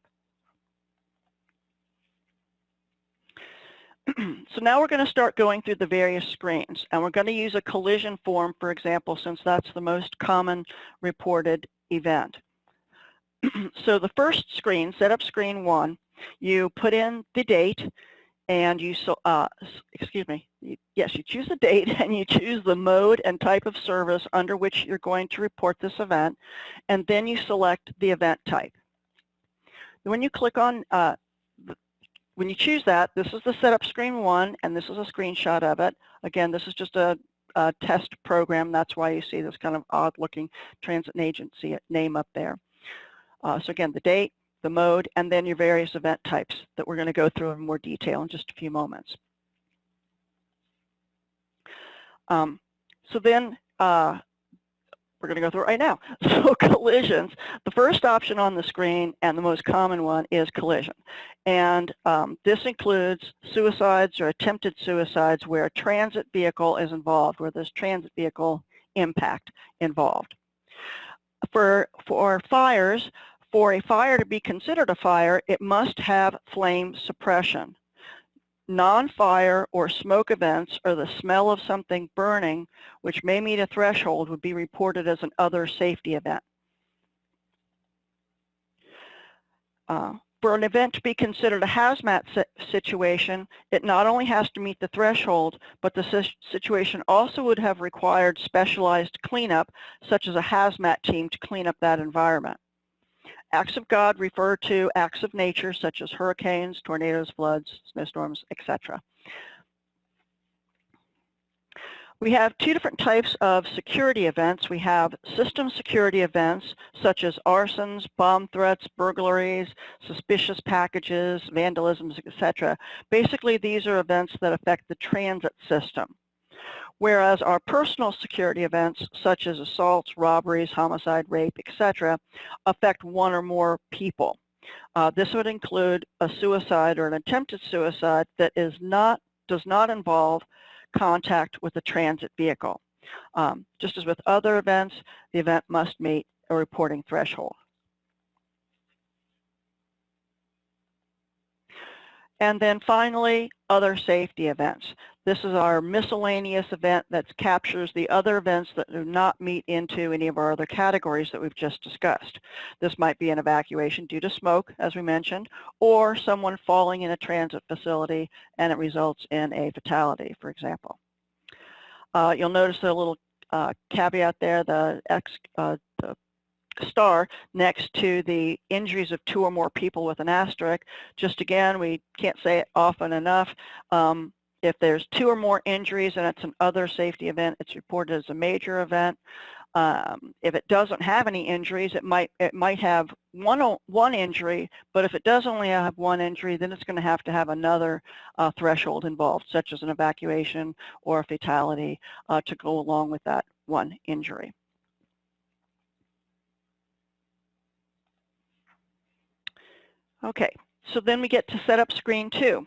So now we're going to start going through the various screens, and we're going to use a collision form, for example, since that's the most common reported event. So the first screen, setup screen 1, you put in the date, and you choose the date, and you choose the mode and type of service under which you're going to report this event, and then you select the event type. When you click on when you choose that, this is the setup screen 1, and this is a screenshot of it. Again, this is just a test program. That's why you see this kind of odd-looking transit agency name up there. So again, the date, the mode, and then your various event types that we're going to go through in more detail in just a few moments. So then we're going to go through it right now. So collisions, the first option on the screen and the most common one is collision. And this includes suicides or attempted suicides where a transit vehicle is involved, where there's transit vehicle impact involved. For fires, for a fire to be considered a fire, it must have flame suppression. Non-fire or smoke events or the smell of something burning, which may meet a threshold, would be reported as an other safety event. For an event to be considered a hazmat situation, it not only has to meet the threshold, but the situation also would have required specialized cleanup, such as a hazmat team to clean up that environment. Acts of God refer to acts of nature such as hurricanes, tornadoes, floods, snowstorms, etc. We have 2 different types of security events. We have system security events such as arsons, bomb threats, burglaries, suspicious packages, vandalisms, etc. Basically, these are events that affect the transit system. Whereas our personal security events, such as assaults, robberies, homicide, rape, etc., affect 1 or more people. This would include a suicide or an attempted suicide that does not involve contact with a transit vehicle. Just as with other events, the event must meet a reporting threshold. And then finally, other safety events. This is our miscellaneous event that captures the other events that do not meet into any of our other categories that we've just discussed. This might be an evacuation due to smoke, as we mentioned, or someone falling in a transit facility and it results in a fatality, for example. You'll notice a little caveat there, the star next to the injuries of 2 or more people with an asterisk. Just again, we can't say it often enough. If there's 2 or more injuries and it's an other safety event, it's reported as a major event. If it doesn't have any injuries, it might have one injury, but if it does only have 1 injury, then it's going to have another threshold involved, such as an evacuation or a fatality to go along with that 1 injury. Okay, so then we get to setup screen 2.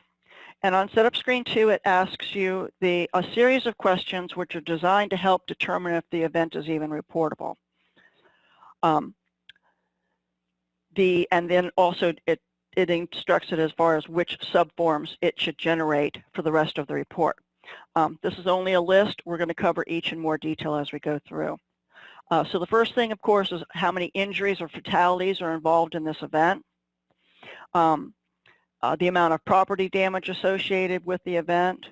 And on setup screen 2, it asks you a series of questions which are designed to help determine if the event is even reportable. And then also it instructs it as far as which subforms it should generate for the rest of the report. This is only a list. We're going to cover each in more detail as we go through. So the first thing, of course, is how many injuries or fatalities are involved in this event. The amount of property damage associated with the event.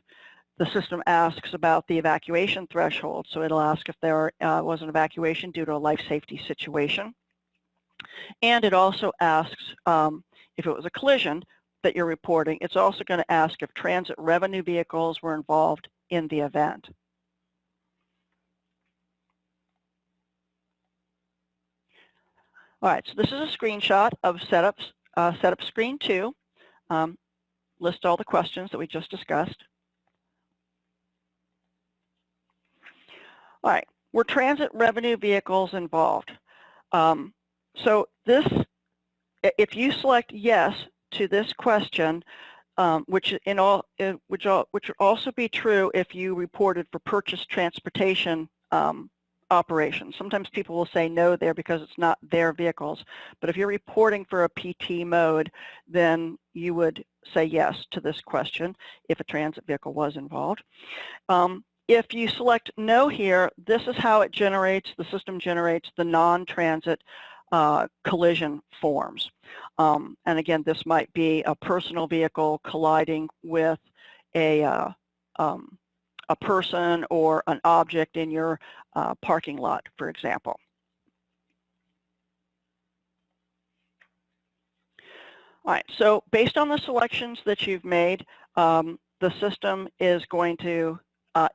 The system asks about the evacuation threshold, so it'll ask if there was an evacuation due to a life safety situation. And it also asks if it was a collision that you're reporting. It's also going to ask if transit revenue vehicles were involved in the event. All right, so this is a screenshot of setup screen 2. List all the questions that we just discussed. All right, were transit revenue vehicles involved? So this, if you select yes to this question, which would also be true if you reported for purchased transportation operations. Sometimes people will say no there because it's not their vehicles. But if you're reporting for a PT mode, then you would say yes to this question if a transit vehicle was involved. If you select no here, this is how it generates, the system generates the non-transit collision forms. And again, this might be a personal vehicle colliding with a person or an object in your parking lot, for example. All right, so based on the selections that you've made, the system is going to,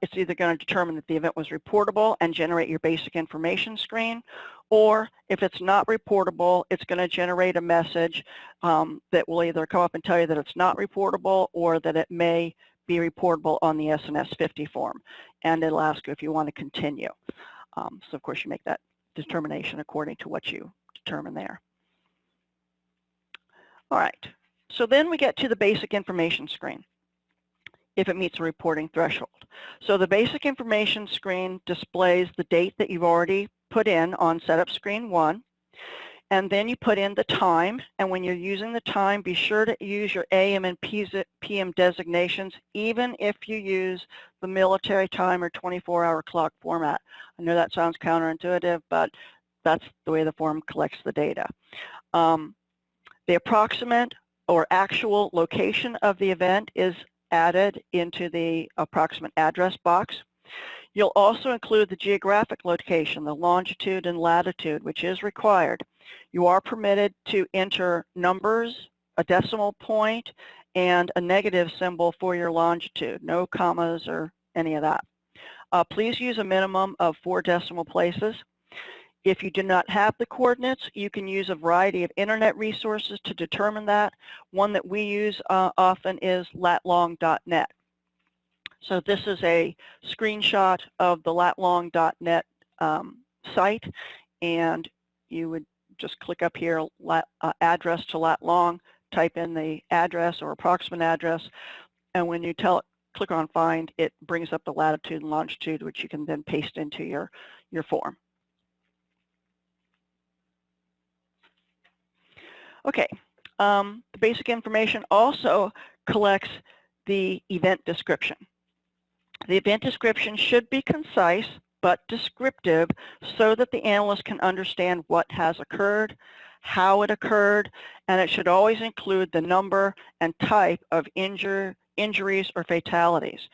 it's either going to determine that the event was reportable and generate your basic information screen, or if it's not reportable, it's going to generate a message that will either come up and tell you that it's not reportable or that it may be reportable on the S&S-20 form, and it'll ask you if you want to continue. So of course you make that determination according to what you determine there. All right, so then we get to the basic information screen if it meets a reporting threshold. So the basic information screen displays the date that you've already put in on setup screen 1. And then you put in the time, and when you're using the time, be sure to use your AM and PM designations, even if you use the military time or 24-hour clock format. I know that sounds counterintuitive, but that's the way the form collects the data. The approximate or actual location of the event is added into the approximate address box. You'll also include the geographic location, the longitude and latitude, which is required. You are permitted to enter numbers, a decimal point, and a negative symbol for your longitude, no commas or any of that. Please use a minimum of 4 decimal places. If you do not have the coordinates, you can use a variety of internet resources to determine that. One that we use often is latlong.net. So this is a screenshot of the latlong.net site, and you would just click up here, address to latlong, type in the address or approximate address, and when you click on find, it brings up the latitude and longitude, which you can then paste into your form. Okay, the basic information also collects the event description. The event description should be concise but descriptive so that the analyst can understand what has occurred, how it occurred, and it should always include the number and type of injuries or fatalities.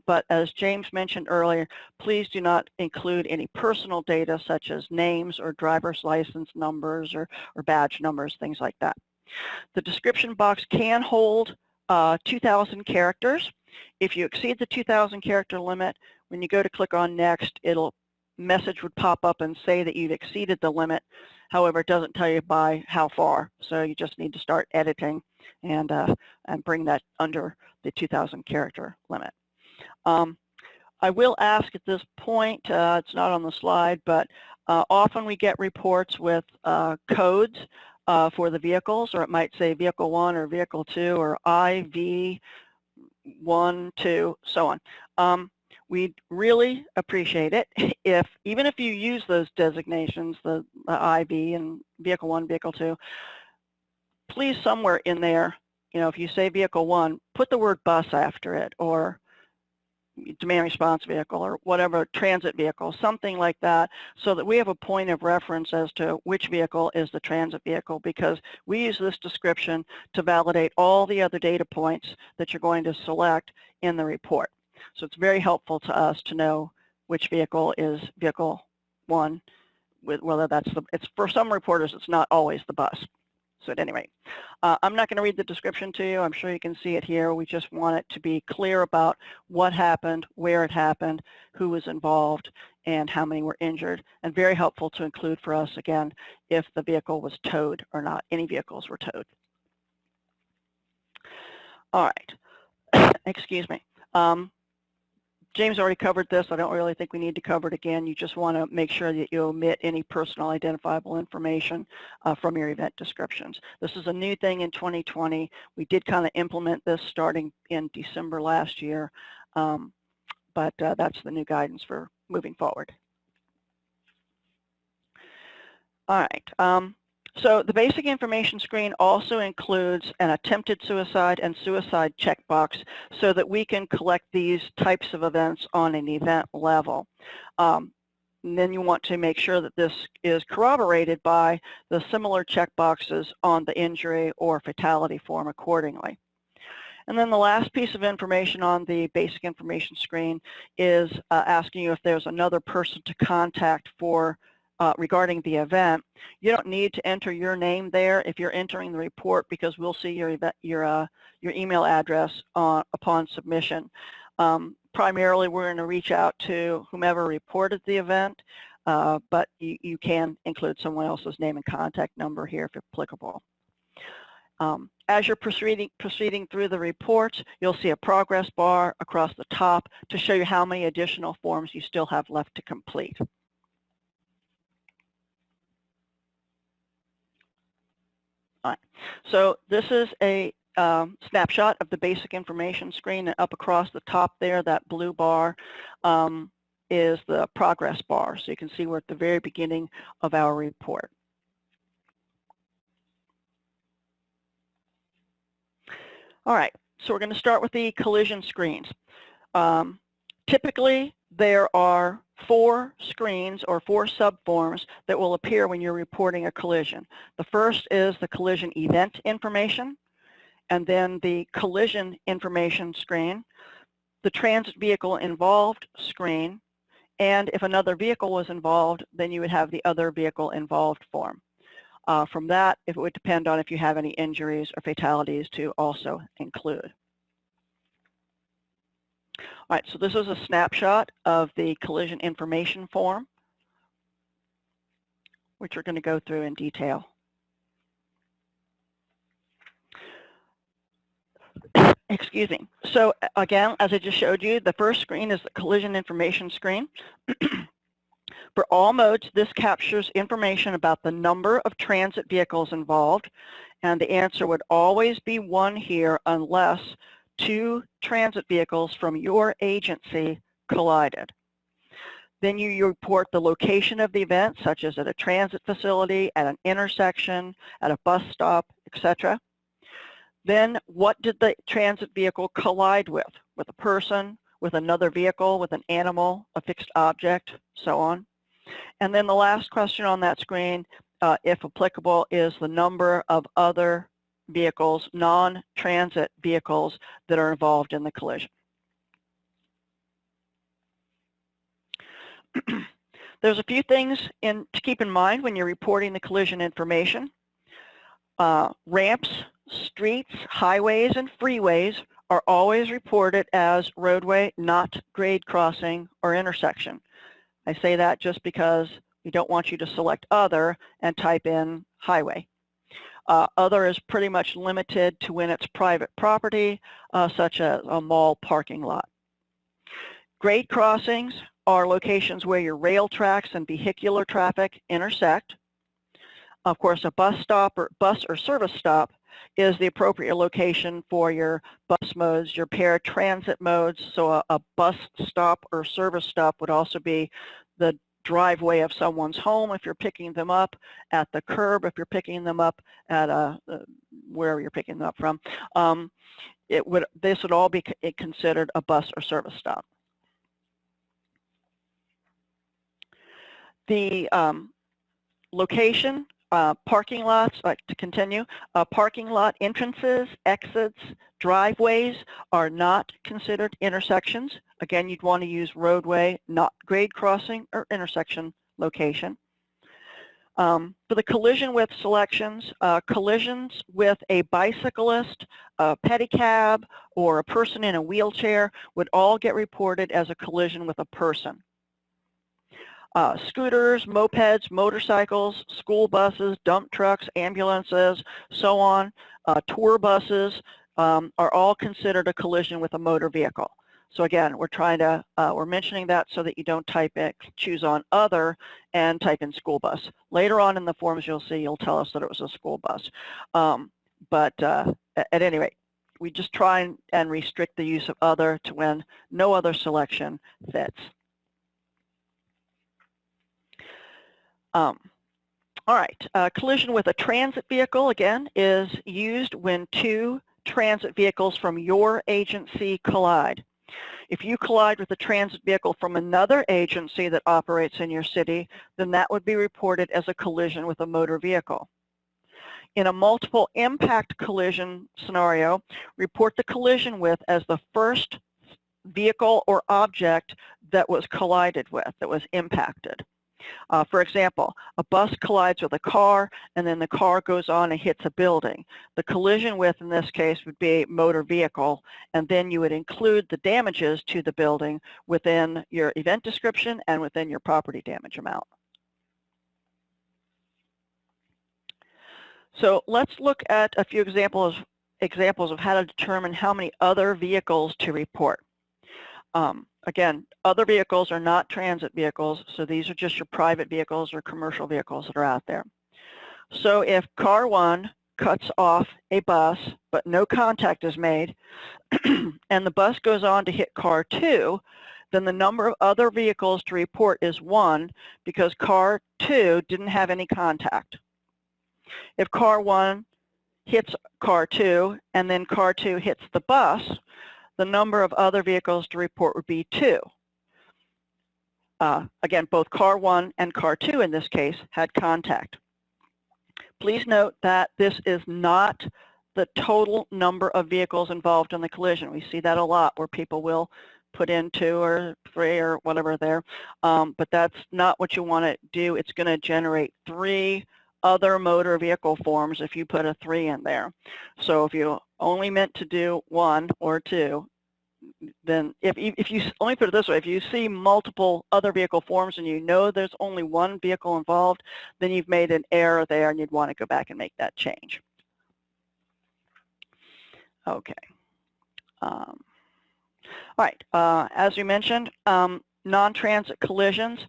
But as James mentioned earlier, please do not include any personal data such as names or driver's license numbers or badge numbers, things like that. The description box can hold 2,000 characters. If you exceed the 2,000 character limit, when you go to click on next, message would pop up and say that you've exceeded the limit. However, it doesn't tell you by how far, so you just need to start editing and bring that under the 2,000 character limit. I will ask at this point, it's not on the slide, but often we get reports with codes for the vehicles, or it might say vehicle 1 or vehicle 2 or IV 1, 2, so on. We'd really appreciate it if, even if you use those designations, the IV and vehicle 1, vehicle 2, please somewhere in there, if you say vehicle 1, put the word bus after it, or demand response vehicle, or whatever, transit vehicle, something like that, so that we have a point of reference as to which vehicle is the transit vehicle, because we use this description to validate all the other data points that you're going to select in the report. So it's very helpful to us to know which vehicle is vehicle 1, whether that's it's for some reporters, it's not always the bus. So at any rate, I'm not going to read the description to you. I'm sure you can see it here. We just want it to be clear about what happened, where it happened, who was involved, and how many were injured, and very helpful to include for us, again, if the vehicle was towed or not. Any vehicles were towed. All right. Excuse me. James already covered this. I don't really think we need to cover it again. You just want to make sure that you omit any personal identifiable information from your event descriptions. This is a new thing in 2020. We did kind of implement this starting in December last year, but that's the new guidance for moving forward. All right. So the basic information screen also includes an attempted suicide and suicide checkbox so that we can collect these types of events on an event level. And then you want to make sure that this is corroborated by the similar checkboxes on the injury or fatality form accordingly. And then the last piece of information on the basic information screen is asking you if there's another person to contact for regarding the event. You don't need to enter your name there if you're entering the report, because we'll see your email address upon submission. Primarily, we're going to reach out to whomever reported the event, but you can include someone else's name and contact number here if applicable. As you're proceeding through the reports, you'll see a progress bar across the top to show you how many additional forms you still have left to complete. All right. So this is a snapshot of the basic information screen, and up across the top there, that blue bar is the progress bar. So you can see we're at the very beginning of our report. All right, so we're going to start with the collision screens. Typically, there are 4 screens or 4 subforms that will appear when you're reporting a collision. The first is the collision event information, and then the collision information screen, the transit vehicle involved screen, and if another vehicle was involved, then you would have the other vehicle involved form. From that, it would depend on if you have any injuries or fatalities to also include. All right, so this is a snapshot of the collision information form, which we're going to go through in detail. Excuse me. So again, as I just showed you, the first screen is the collision information screen. For all modes, this captures information about the number of transit vehicles involved, and the answer would always be 1 here unless 2 transit vehicles from your agency collided. Then you report the location of the event, such as at a transit facility, at an intersection, at a bus stop, etc. Then what did the transit vehicle collide with? With a person, with another vehicle, with an animal, a fixed object, so on. And then the last question on that screen, if applicable, is the number of other vehicles, non-transit vehicles that are involved in the collision. There's a few things to keep in mind when you're reporting the collision information. Ramps, streets, highways, and freeways are always reported as roadway, not grade crossing or intersection. I say that just because we don't want you to select other and type in highway. Other is pretty much limited to when it's private property, such as a mall parking lot. Grade crossings are locations where your rail tracks and vehicular traffic intersect. Of course, a bus or service stop is the appropriate location for your bus modes, your paratransit modes. So a bus stop or service stop would also be the driveway of someone's home if you're picking them up, at the curb if you're picking them up at wherever you're picking them up from. This would all be considered a bus or service stop. The location, parking lots, to continue, parking lot entrances, exits, driveways are not considered intersections. Again, you'd want to use roadway, not grade crossing or intersection location. For the collision with selections, collisions with a bicyclist, a pedicab, or a person in a wheelchair would all get reported as a collision with a person. Scooters, mopeds, motorcycles, school buses, dump trucks, ambulances, so on, tour buses are all considered a collision with a motor vehicle. So again, we're mentioning that so that you don't choose on other and type in school bus. Later on in the forms you'll tell us that it was a school bus. But at any rate, we just try and restrict the use of other to when no other selection fits. All right, collision with a transit vehicle, again, is used when two transit vehicles from your agency collide. If you collide with a transit vehicle from another agency that operates in your city, then that would be reported as a collision with a motor vehicle. In a multiple impact collision scenario, report the collision with as the first vehicle or object that was collided with, that was impacted. For example, a bus collides with a car and then the car goes on and hits a building. The collision with, in this case, would be a motor vehicle, and then you would include the damages to the building within your event description and within your property damage amount. So let's look at a few examples of how to determine how many other vehicles to report. Again, other vehicles are not transit vehicles, so these are just your private vehicles or commercial vehicles that are out there. So if car 1 cuts off a bus, but no contact is made, and the bus goes on to hit car 2, then the number of other vehicles to report is 1 because car 2 didn't have any contact. If car 1 hits car 2 and then car 2 hits the bus, the number of other vehicles to report would be 2. Again, both car 1 and car 2 in this case had contact. Please note that this is not the total number of vehicles involved in the collision. We see that a lot where people will put in 2 or 3 or whatever there, but that's not what you want to do. It's going to generate 3 other motor vehicle forms if you put a 3 in there. So if you only meant to do 1 or 2, then if you, let me put it this way, if you see multiple other vehicle forms and you know there's only 1 vehicle involved, then you've made an error there and you'd want to go back and make that change. Okay. All right, as we mentioned, non-transit collisions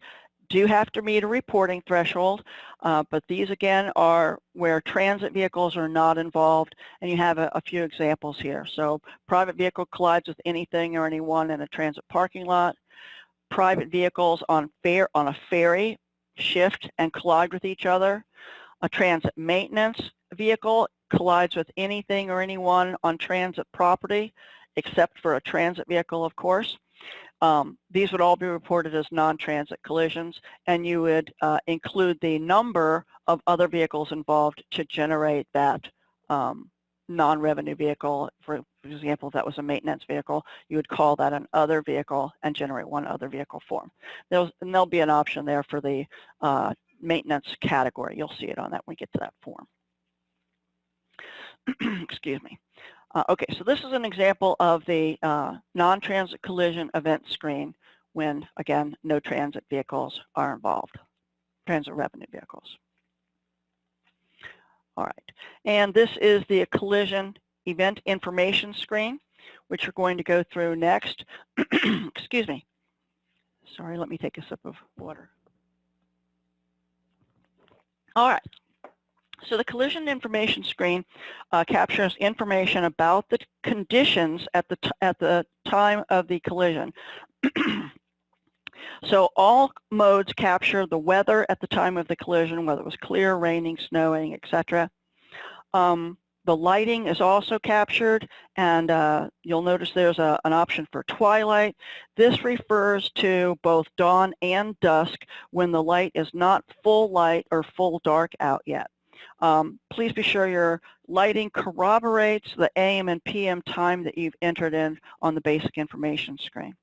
do have to meet a reporting threshold, but these again are where transit vehicles are not involved, and you have a few examples here. So private vehicle collides with anything or anyone in a transit parking lot. Private vehicles on a ferry shift and collide with each other. A transit maintenance vehicle collides with anything or anyone on transit property, except for a transit vehicle, of course. These would all be reported as non-transit collisions, and you would include the number of other vehicles involved to generate that non-revenue vehicle For example, if that was a maintenance vehicle, you would call that an other vehicle and generate one other vehicle form. There'll be an option there for the maintenance category. You'll see it on that when we get to that form. Excuse me. Okay, so this is an example of the non-transit collision event screen when, again, no transit vehicles are involved, transit revenue vehicles. All right, and this is the collision event information screen, which we're going to go through next. Excuse me. Sorry, let me take a sip of water. All right. So the collision information screen captures information about the conditions at the time of the collision. So all modes capture the weather at the time of the collision, whether it was clear, raining, snowing, etc. The lighting is also captured, and you'll notice there's an option for twilight. This refers to both dawn and dusk when the light is not full light or full dark out yet. Please be sure your lighting corroborates the AM and PM time that you've entered in on the basic information screen.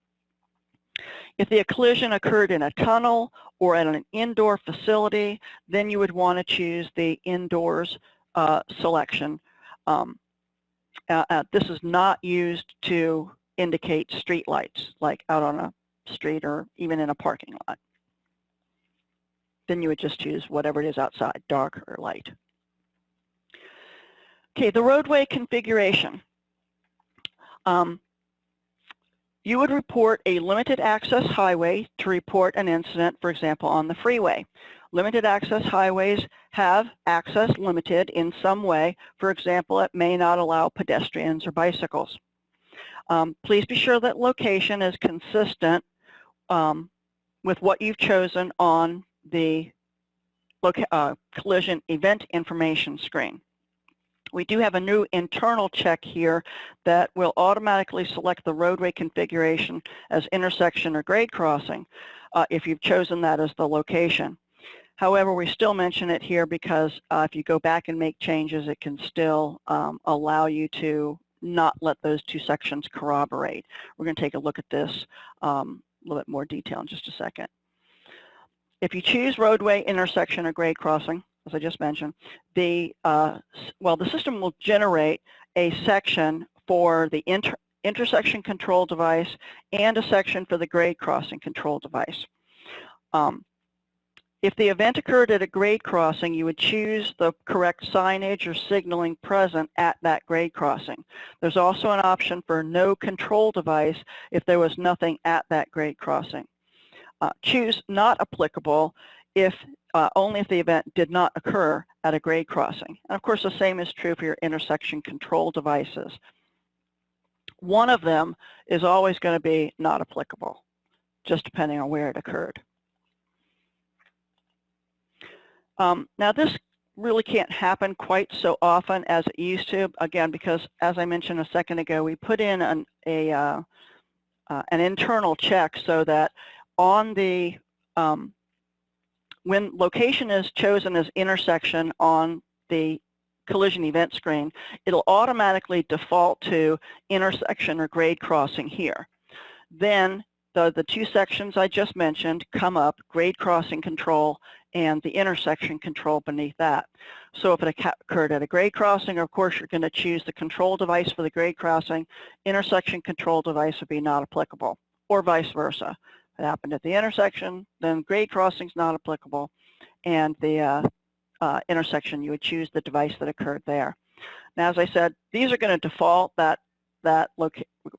If the collision occurred in a tunnel or at an indoor facility, then you would want to choose the indoors selection. This is not used to indicate street lights, like out on a street or even in a parking lot. Then you would just choose whatever it is outside, dark or light. Okay, the roadway configuration. You would report a limited access highway to report an incident, for example, on the freeway. Limited access highways have access limited in some way. For example, it may not allow pedestrians or bicycles. Please be sure that location is consistent with what you've chosen on the collision event information screen. We do have a new internal check here that will automatically select the roadway configuration as intersection or grade crossing if you've chosen that as the location. However, we still mention it here because if you go back and make changes, it can still allow you to not let those two sections corroborate. We're going to take a look at this a little bit more detail in just a second. If you choose roadway, intersection, or grade crossing, as I just mentioned, the system will generate a section for the intersection control device and a section for the grade crossing control device. If the event occurred at a grade crossing, you would choose the correct signage or signaling present at that grade crossing. There's also an option for no control device if there was nothing at that grade crossing. Choose not applicable if only if the event did not occur at a grade crossing. And of course, the same is true for your intersection control devices. One of them is always going to be not applicable, just depending on where it occurred. Now this really can't happen quite so often as it used to, again, because as I mentioned a second ago, we put in an internal check so that on the, when location is chosen as intersection on the collision event screen, it'll automatically default to intersection or grade crossing here. Then the two sections I just mentioned come up, grade crossing control and the intersection control beneath that. So if it occurred at a grade crossing, of course you're going to choose the control device for the grade crossing. Intersection control device would be not applicable, or vice versa. If it happened at the intersection, then grade crossing is not applicable, and the intersection, you would choose the device that occurred there. Now, as I said, these are going to default, that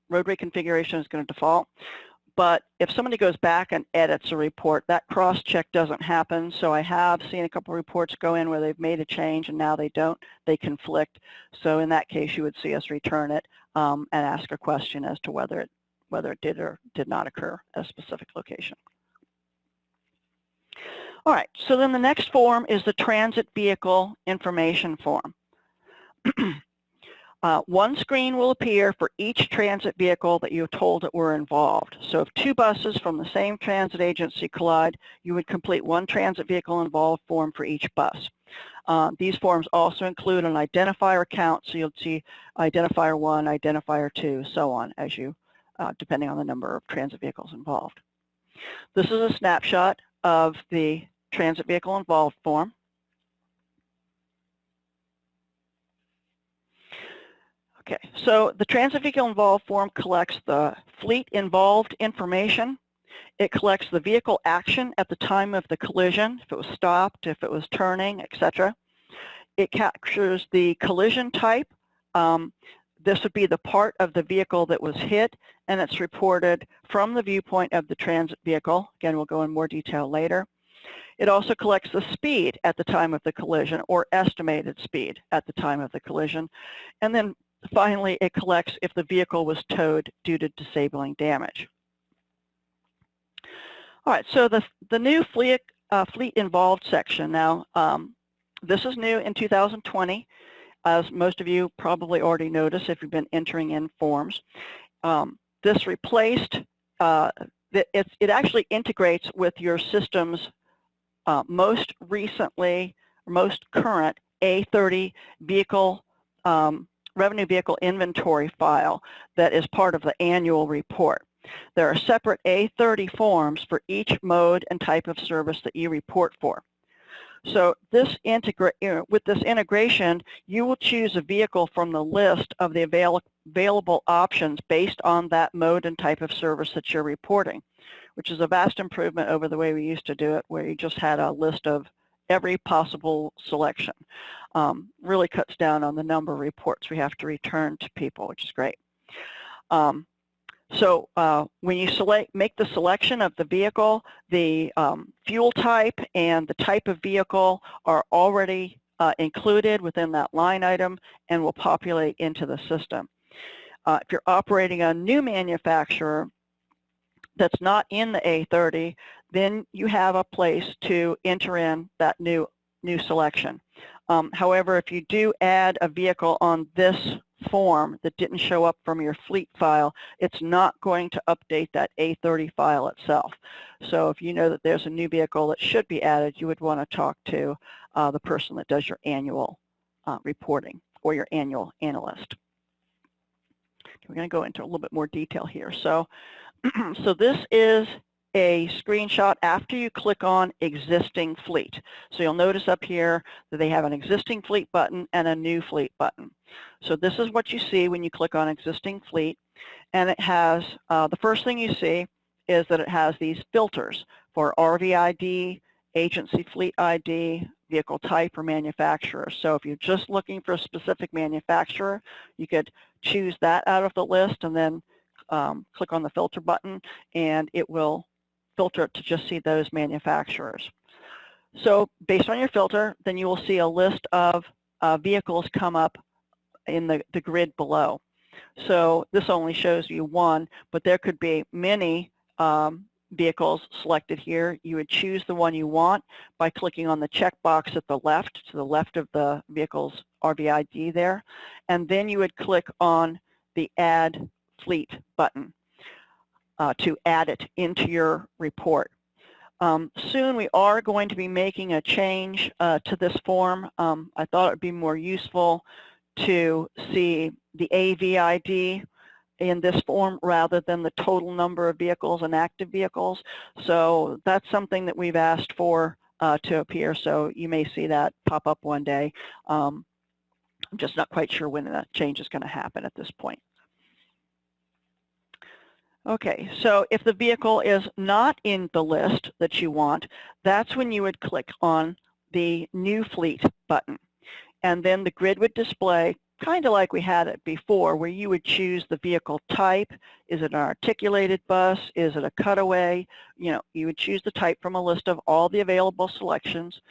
roadway configuration is going to default. But if somebody goes back and edits a report, that cross-check doesn't happen. So I have seen a couple reports go in where they've made a change and now they don't, they conflict. So in that case, you would see us return it and ask a question as to whether it did or did not occur at a specific location. All right, so then the next form is the transit vehicle information form. One screen will appear for each transit vehicle that you have told that were involved. So if two buses from the same transit agency collide, you would complete one transit vehicle involved form for each bus. These forms also include an identifier count, so you'll see identifier 1, identifier 2, so on, as you, depending on the number of transit vehicles involved. This is a snapshot of the transit vehicle involved form. Okay, so the transit vehicle involved form collects the fleet involved information. It collects the vehicle action at the time of the collision, if it was stopped, if it was turning, etc. It captures the collision type. This would be the part of the vehicle that was hit, and it's reported from the viewpoint of the transit vehicle. Again, we'll go in more detail later. It also collects the speed at the time of the collision, or estimated speed at the time of the collision. And then finally, it collects if the vehicle was towed due to disabling damage. All right, so the new fleet involved section now, this is new in 2020, as most of you probably already noticed if you've been entering in forms. This replaced, it actually integrates with your system's most recently, most current A30 vehicle, revenue vehicle inventory file that is part of the annual report. There are separate A30 forms for each mode and type of service that you report for. So this with this integration, you will choose a vehicle from the list of the available options based on that mode and type of service that you're reporting, which is a vast improvement over the way we used to do it, where you just had a list of every possible selection. Really cuts down on the number of reports we have to return to people, which is great. So when you make the selection of the vehicle, the fuel type and the type of vehicle are already included within that line item and will populate into the system. If you're operating a new manufacturer that's not in the A30, then you have a place to enter in that new selection. However, if you do add a vehicle on this form that didn't show up from your fleet file, it's not going to update that A30 file itself. So if you know that there's a new vehicle that should be added, you would want to talk to the person that does your annual reporting, or your annual analyst. We're going to go into a little bit more detail here. So, so this is a screenshot after you click on existing fleet. So you'll notice up here that they have an existing fleet button and a new fleet button. So this is what you see when you click on existing fleet, and it has, the first thing you see is that it has these filters for RV ID, agency fleet ID, vehicle type, or manufacturer. So if you're just looking for a specific manufacturer, you could choose that out of the list and then click on the filter button, and it will filter it to just see those manufacturers. So based on your filter, then you will see a list of vehicles come up in the grid below. So this only shows you one, but there could be many vehicles selected here. You would choose the one you want by clicking on the checkbox at the left, to the left of the vehicle's RVID there, and then you would click on the Add Fleet button to add it into your report. Soon we are going to be making a change to this form. I thought it would be more useful to see the AVID in this form rather than the total number of vehicles and active vehicles. So that's something that we've asked for to appear, so you may see that pop up one day. I'm just not quite sure when that change is going to happen at this point. Okay, so if the vehicle is not in the list that you want, that's when you would click on the New Fleet button. And then the grid would display kind of like we had it before, where you would choose the vehicle type. Is it an articulated bus? Is it a cutaway? You know, you would choose the type from a list of all the available selections.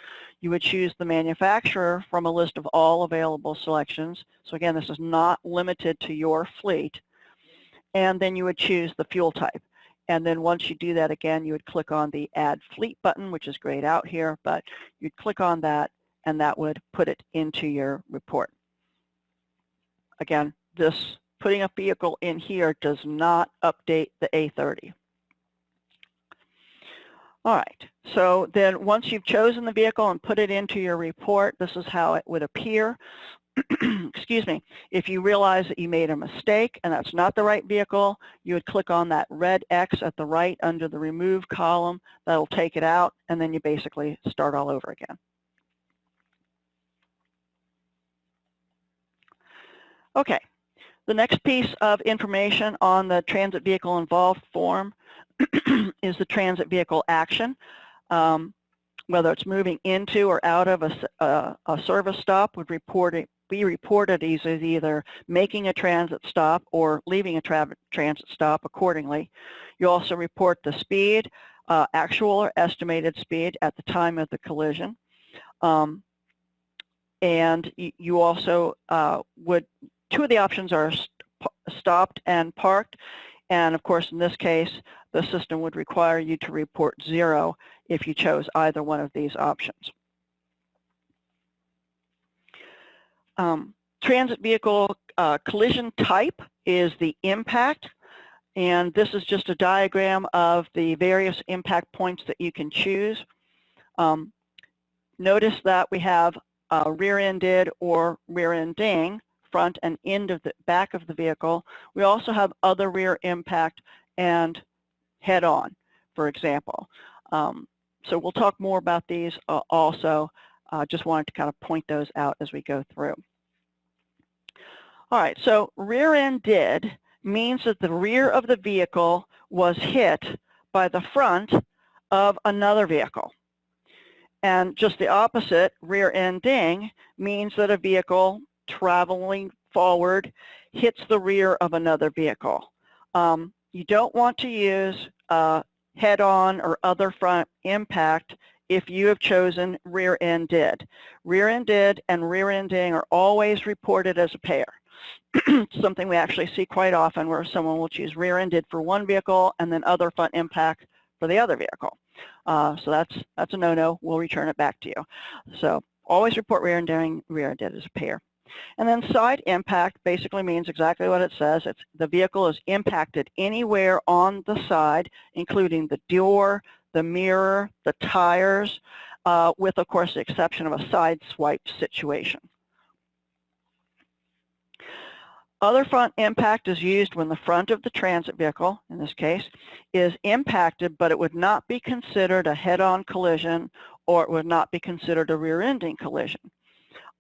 You would choose the manufacturer from a list of all available selections. So again, this is not limited to your fleet. And then you would choose the fuel type. And then once you do that again, you would click on the Add Fleet button, which is grayed out here, but you'd click on that, and that would put it into your report. Again, this putting a vehicle in here does not update the A30. All right, So then once you've chosen the vehicle and put it into your report, this is how it would appear. Excuse me. If you realize that you made a mistake and that's not the right vehicle, you would click on that red X at the right under the remove column. That'll take it out, and then you basically start all over again. Okay. The next piece of information on the transit vehicle involved form is the transit vehicle action. Whether it's moving into or out of a service stop would be reported as either making a transit stop or leaving a transit stop accordingly. You also report the speed, actual or estimated speed at the time of the collision. And you also two of the options are stopped and parked. And of course, in this case, the system would require you to report 0 if you chose either one of these options. Transit vehicle collision type is the impact, and this is just a diagram of the various impact points that you can choose. Notice that we have rear-ended or rear-ending, front and end of the back of the vehicle. We also have other rear impact and head-on, for example. So we'll talk more about these also. Just wanted to kind of point those out as we go through. All right, so rear-ended means that the rear of the vehicle was hit by the front of another vehicle. And just the opposite, rear-ending, means that a vehicle traveling forward hits the rear of another vehicle. You don't want to use head-on or other front impact if you have chosen rear-ended. Rear-ended and rear-ending are always reported as a pair. Something we actually see quite often where someone will choose rear-ended for one vehicle and then other front impact for the other vehicle. So that's a no-no. We'll return it back to you. So always report rear-ending, rear-ended as a pair. And then side impact basically means exactly what it says. It's the vehicle is impacted anywhere on the side, including the door, the mirror, the tires, with, of course, the exception of a side swipe situation. Other front impact is used when the front of the transit vehicle, in this case, is impacted, but it would not be considered a head-on collision or it would not be considered a rear-ending collision.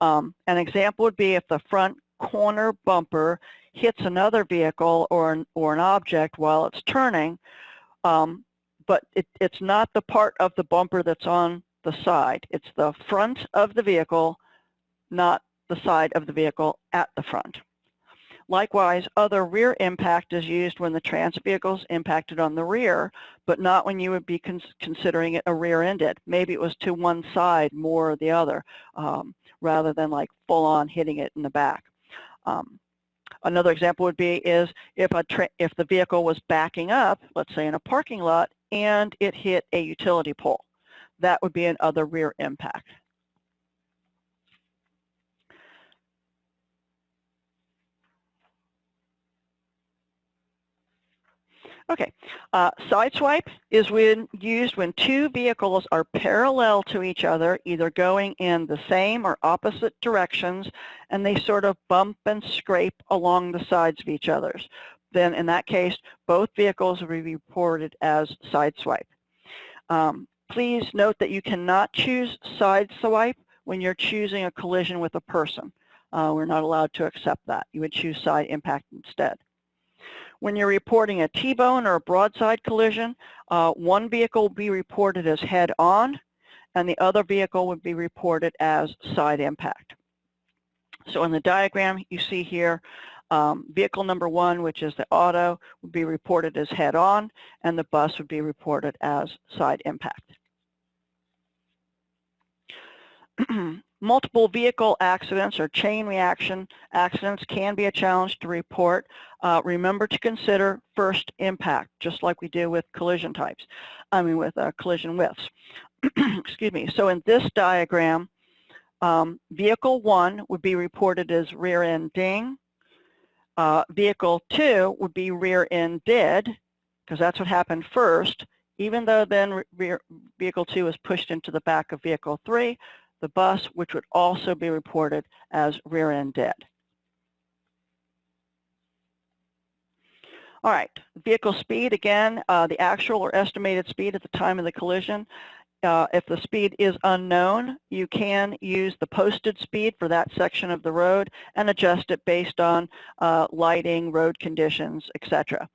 An example would be if the front corner bumper hits another vehicle or an object while it's turning, but it's not the part of the bumper that's on the side. It's the front of the vehicle, not the side of the vehicle at the front. Likewise, other rear impact is used when the transit vehicle is impacted on the rear, but not when you would be considering it a rear-ended. Maybe it was to one side more or the other, rather than like full-on hitting it in the back. Another example would be is if the vehicle was backing up, let's say in a parking lot, and it hit a utility pole. That would be another rear impact. Okay, sideswipe is used when two vehicles are parallel to each other, either going in the same or opposite directions, and they sort of bump and scrape along the sides of each other's. Then in that case, both vehicles will be reported as sideswipe. Please note that you cannot choose sideswipe when you're choosing a collision with a person. We're not allowed to accept that. You would choose side impact instead. When you're reporting a T-bone or a broadside collision, one vehicle will be reported as head-on, and the other vehicle would be reported as side impact. So in the diagram you see here, vehicle number 1, which is the auto, would be reported as head-on, and the bus would be reported as side impact. Multiple vehicle accidents or chain reaction accidents can be a challenge to report. Remember to consider first impact, just like we do with collision types, with collision widths. Excuse me. So in this diagram, vehicle 1 would be reported as rear-ending. Vehicle 2 would be rear-ended, because that's what happened first, even though then vehicle 2 is pushed into the back of vehicle 3, the bus, which would also be reported as rear-end dead. All right, vehicle speed, again, the actual or estimated speed at the time of the collision. If the speed is unknown, you can use the posted speed for that section of the road and adjust it based on lighting, road conditions, etc.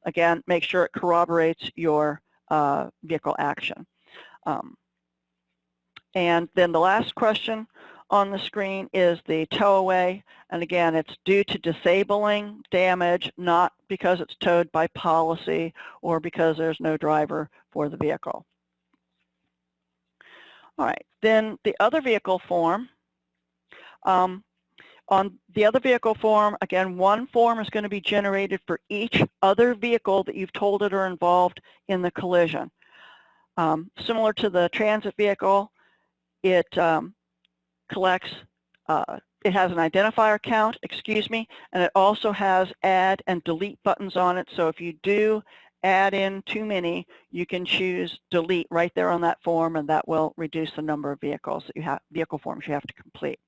Again, make sure it corroborates your vehicle action. And then the last question on the screen is the towaway, and again, it's due to disabling damage, not because it's towed by policy or because there's no driver for the vehicle. All right, then the other vehicle form. On the other vehicle form, again, one form is going to be generated for each other vehicle that you've told it are involved in the collision. Similar to the transit vehicle, it collects, it has an identifier count, and it also has add and delete buttons on it. So if you do add in too many, you can choose delete right there on that form, and that will reduce the number of vehicles that you have, vehicle forms you have to complete.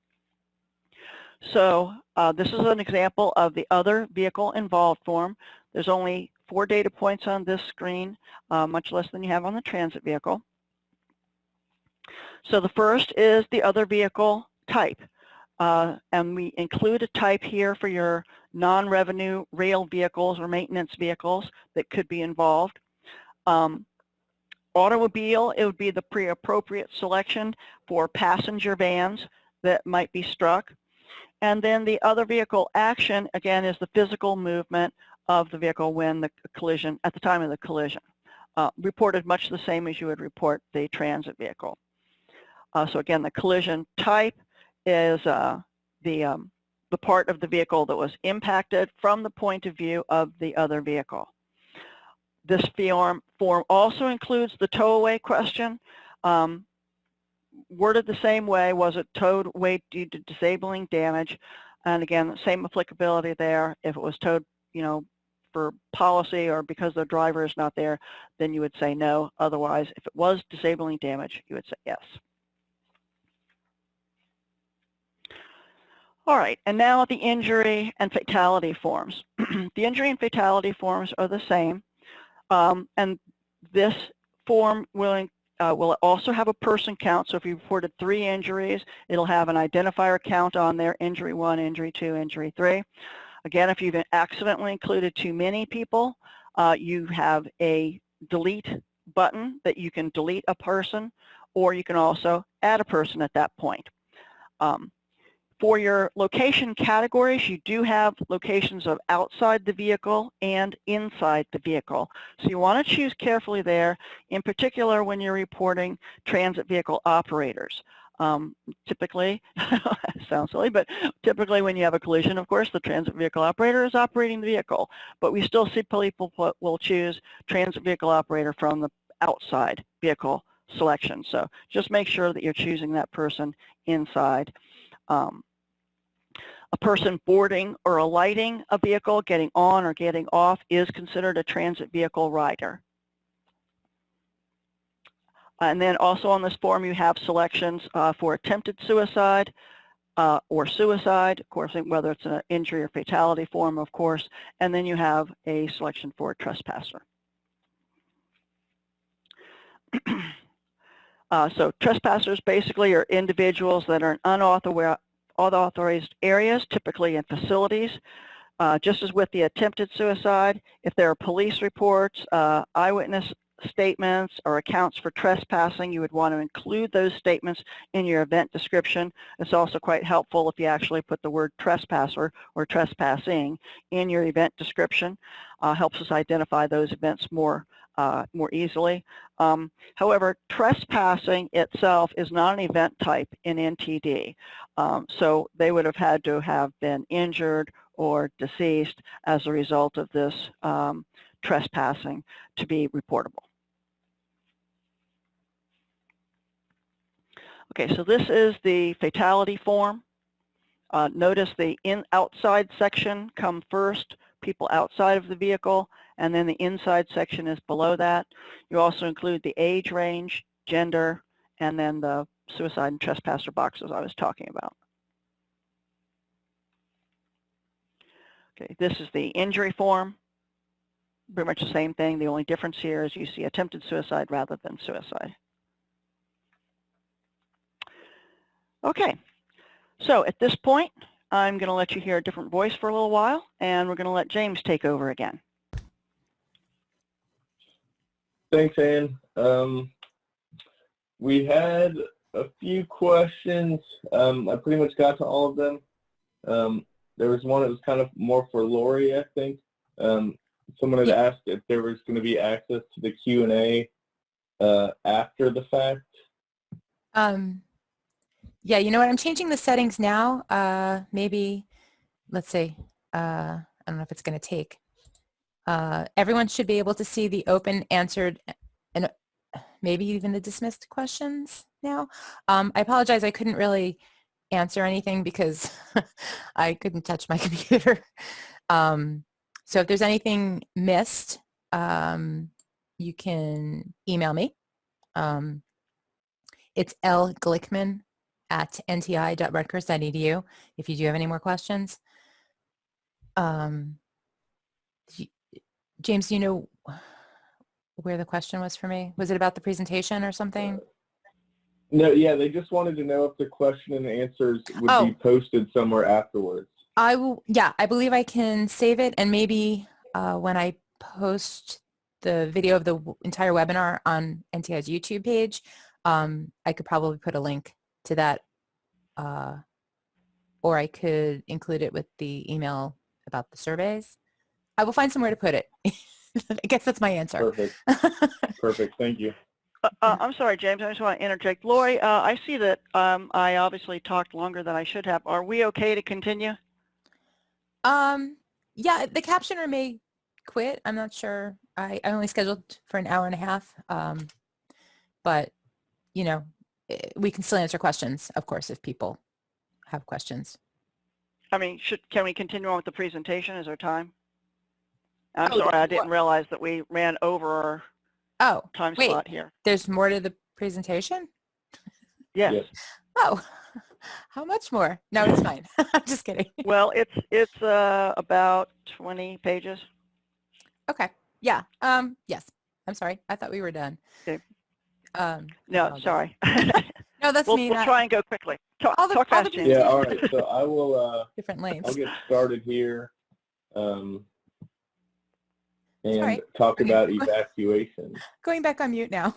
So this is an example of the other vehicle involved form. There's only 4 data points on this screen, much less than you have on the transit vehicle. So the first is the other vehicle type, and we include a type here for your non-revenue rail vehicles or maintenance vehicles that could be involved. Automobile, it would be the pre-appropriate selection for passenger vans that might be struck. And then the other vehicle action, again, is the physical movement of the vehicle when the collision, at the time of the collision. Reported much the same as you would report the transit vehicle. So again, the collision type is the part of the vehicle that was impacted from the point of view of the other vehicle. This form also includes the towaway question. Worded the same way, was it towed away due to disabling damage? And again, same applicability there. If it was towed, for policy or because the driver is not there, then you would say no. Otherwise, if it was disabling damage, you would say yes. All right, and now the injury and fatality forms. The injury and fatality forms are the same, and this form will also have a person count. So if you reported 3 injuries, it'll have an identifier count on there, injury 1, injury 2, injury 3. Again, if you've accidentally included too many people, you have a delete button that you can delete a person, or you can also add a person at that point. For your location categories, you do have locations of outside the vehicle and inside the vehicle. So you want to choose carefully there, in particular when you're reporting transit vehicle operators. Typically, sounds silly, but typically when you have a collision, of course, the transit vehicle operator is operating the vehicle. But we still see people will choose transit vehicle operator from the outside vehicle selection. So just make sure that you're choosing that person inside. A person boarding or alighting a vehicle, getting on or getting off, is considered a transit vehicle rider. And then also on this form you have selections for attempted suicide or suicide, of course, whether it's an injury or fatality form, of course, and then you have a selection for a trespasser. So trespassers basically are individuals that are in unauthorized areas, typically in facilities. Just as with the attempted suicide, if there are police reports, eyewitness statements, or accounts for trespassing, you would want to include those statements in your event description. It's also quite helpful if you actually put the word trespasser or trespassing in your event description. Helps us identify those events more easily. However, trespassing itself is not an event type in NTD. So they would have had to have been injured or deceased as a result of this trespassing to be reportable. Okay, so this is the fatality form. Notice the outside section come first, people outside of the vehicle, and then the inside section is below that. You also include the age range, gender, and then the suicide and trespasser boxes I was talking about. Okay, this is the injury form. Pretty much the same thing. The only difference here is you see attempted suicide rather than suicide. Okay, so at this point, I'm going to let you hear a different voice for a little while, and we're going to let James take over again. Thanks, Ann. We had a few questions. I pretty much got to all of them. There was one that was kind of more for Lori, I think. Someone had asked if there was going to be access to the Q&A after the fact. Yeah, you know what? I'm changing the settings now. Maybe, let's see. I don't know if it's going to take. Everyone should be able to see the open, answered, and maybe even the dismissed questions now. I apologize. I couldn't really answer anything because I couldn't touch my computer. So if there's anything missed, you can email me. It's lglickman@nti.rutgers.edu if you do have any more questions. James, do you know where the question was for me? Was it about the presentation or something? No, yeah, they just wanted to know if the question and answers would be posted somewhere afterwards. I will. Yeah, I believe I can save it, and maybe when I post the video of the entire webinar on NTI's YouTube page, I could probably put a link to that, or I could include it with the email about the surveys. I will find somewhere to put it. I guess that's my answer. Perfect. Perfect. Thank you. I'm sorry, James. I just want to interject. Lori, I see that I obviously talked longer than I should have. Are we okay to continue? Yeah, the captioner may quit. I'm not sure. I only scheduled for an hour and a half. But, you know, we can still answer questions, of course, if people have questions. I mean, can we continue on with the presentation? Is there time? I'm sorry, I didn't realize that we ran over our time slot here. There's more to the presentation? Yes. Oh, how much more? No, it's fine. I'm just kidding. Well, it's about 20 pages. Okay. Yeah. Yes. I'm sorry. I thought we were done. Okay. No, sorry. No, that's me. We'll try and go quickly. Talk fast, James. Yeah, all right. So I will different lanes. I'll get started here and talk about evacuation. Going back on mute now.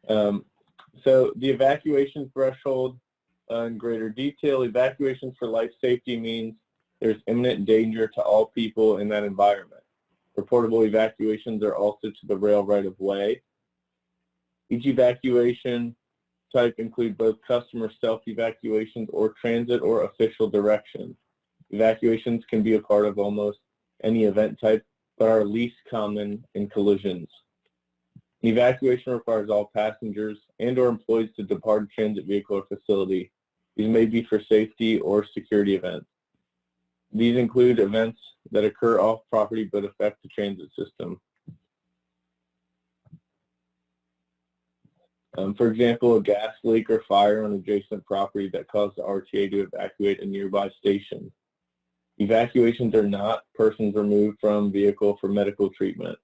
So the evacuation threshold in greater detail, evacuation for life safety means there's imminent danger to all people in that environment. Reportable evacuations are also to the rail right-of-way. Each evacuation type includes both customer self-evacuations or transit or official direction. Evacuations can be a part of almost any event type, but are least common in collisions. Evacuation requires all passengers and or employees to depart a transit vehicle or facility. These may be for safety or security events. These include events that occur off property but affect the transit system. For example, a gas leak or fire on adjacent property that caused the RTA to evacuate a nearby station. Evacuations are not persons removed from vehicle for medical treatment.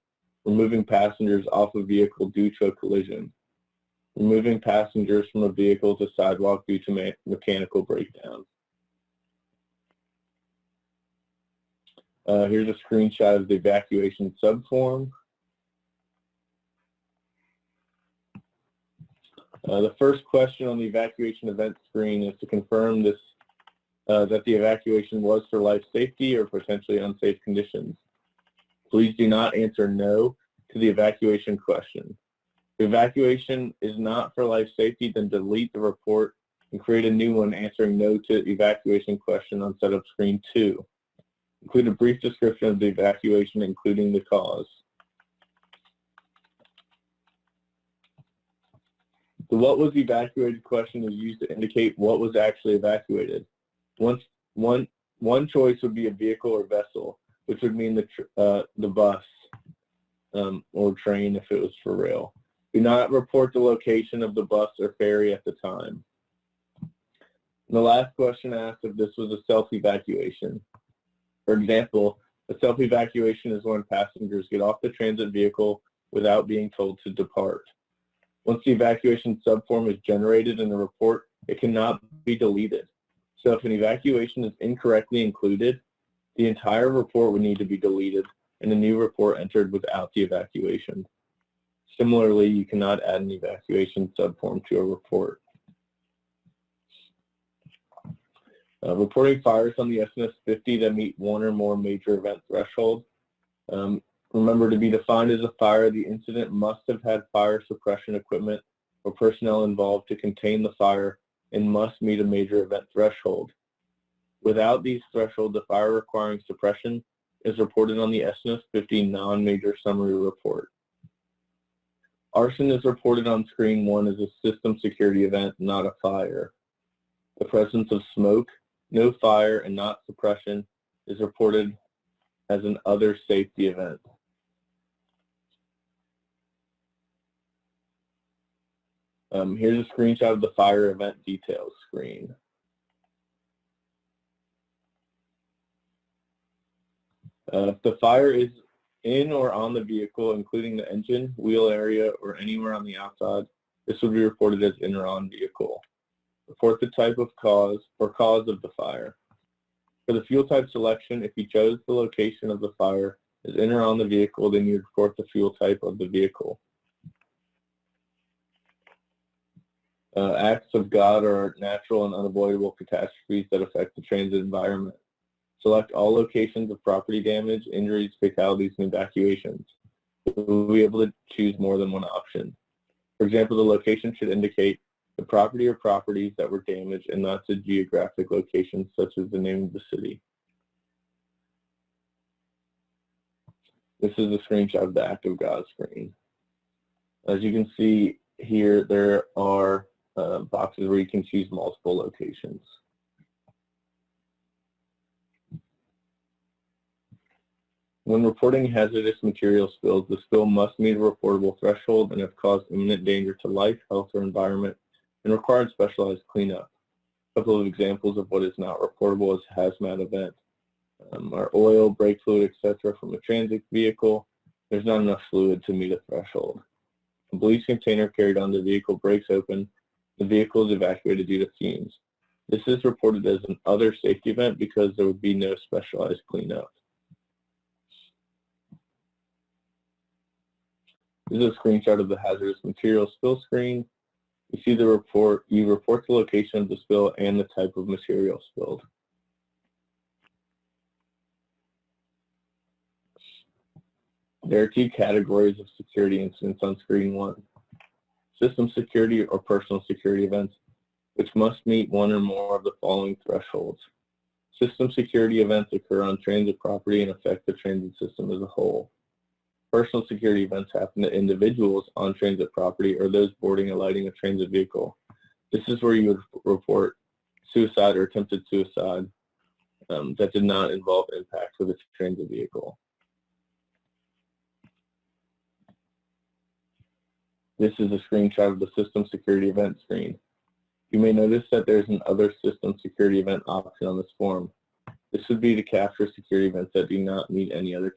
Removing passengers off a vehicle due to a collision. Removing passengers from a vehicle to sidewalk due to mechanical breakdown. Here's a screenshot of the evacuation subform. The first question on the evacuation event screen is to confirm this that the evacuation was for life safety or potentially unsafe conditions. Please do not answer no to the evacuation question. If evacuation is not for life safety, then delete the report and create a new one answering no to evacuation question on setup screen 2. Include a brief description of the evacuation, including the cause. The what was evacuated question is used to indicate what was actually evacuated. One choice would be a vehicle or vessel. which would mean the bus or train if it was for rail. Do not report the location of the bus or ferry at the time. And the last question asked if this was a self-evacuation. For example, a self-evacuation is when passengers get off the transit vehicle without being told to depart. Once the evacuation subform is generated in the report, it cannot be deleted. So if an evacuation is incorrectly included, the entire report would need to be deleted and a new report entered without the evacuation. Similarly, you cannot add an evacuation subform to a report. Reporting fires on the S&S-20 that meet one or more major event threshold. Remember, to be defined as a fire, the incident must have had fire suppression equipment or personnel involved to contain the fire and must meet a major event threshold. Without these thresholds, the fire requiring suppression is reported on the S&S-20 non-major summary report. Arson is reported on screen 1 as a system security event, not a fire. The presence of smoke, no fire, and not suppression is reported as an other safety event. Here's a screenshot of the fire event details screen. If the fire is in or on the vehicle, including the engine, wheel area, or anywhere on the outside, this would be reported as in or on vehicle. Report the type of cause or cause of the fire. For the fuel type selection, if you chose the location of the fire as in or on the vehicle, then you report the fuel type of the vehicle. Acts of God are natural and unavoidable catastrophes that affect the transit environment. Select all locations of property damage, injuries, fatalities, and evacuations. You'll be able to choose more than one option. For example, the location should indicate the property or properties that were damaged and not the geographic location, such as the name of the city. This is a screenshot of the Act of God screen. As you can see here, there are boxes where you can choose multiple locations. When reporting hazardous material spills, the spill must meet a reportable threshold and have caused imminent danger to life, health, or environment and required specialized cleanup. A couple of examples of what is not reportable is hazmat event. Our oil, brake fluid, etc. from a transit vehicle, there's not enough fluid to meet a threshold. A bleach container carried on the vehicle breaks open, the vehicle is evacuated due to fumes. This is reported as an other safety event because there would be no specialized cleanup. This is a screenshot of the hazardous material spill screen. You see the report, you report the location of the spill and the type of material spilled. There are two categories of security incidents on screen 1. System security or personal security events, which must meet one or more of the following thresholds. System security events occur on transit property and affect the transit system as a whole. Personal security events happen to individuals on transit property or those boarding or lighting a transit vehicle. This is where you would report suicide or attempted suicide that did not involve impact with the transit vehicle. This is a screenshot of the system security event screen. You may notice that there's an other system security event option on this form. This would be to capture security events that do not meet any other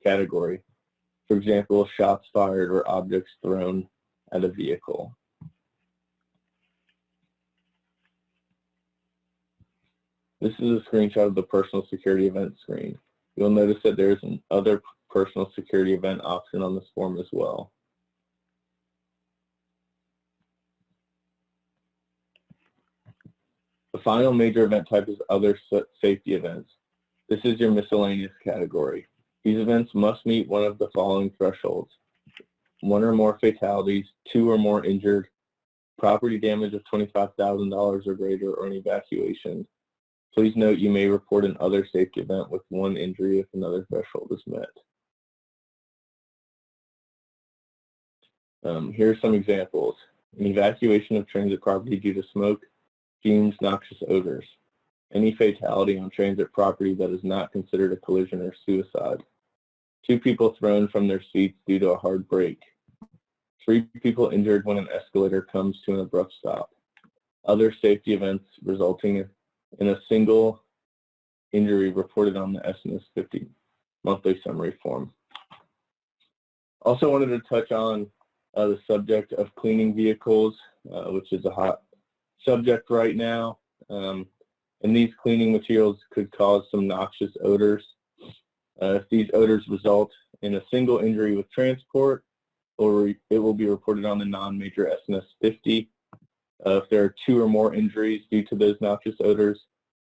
category. For example, shots fired or objects thrown at a vehicle. This is a screenshot of the personal security event screen. You'll notice that there is an other personal security event option on this form as well. The final major event type is other safety events. This is your miscellaneous category. These events must meet one of the following thresholds: 1 or more fatalities, 2 or more injured, property damage of $25,000 or greater, or an evacuation. Please note you may report an other safety event with 1 injury if another threshold is met. Here are some examples. An evacuation of transit property due to smoke, fumes, noxious odors. Any fatality on transit property that is not considered a collision or suicide. 2 people thrown from their seats due to a hard brake. 3 people injured when an escalator comes to an abrupt stop. Other safety events resulting in a single injury reported on the S&S-20 monthly summary form. Also wanted to touch on the subject of cleaning vehicles, which is a hot subject right now. And these cleaning materials could cause some noxious odors. If these odors result in a single injury with transport, or it will be reported on the non-major S&S-50. If there are 2 or more injuries due to those noxious odors,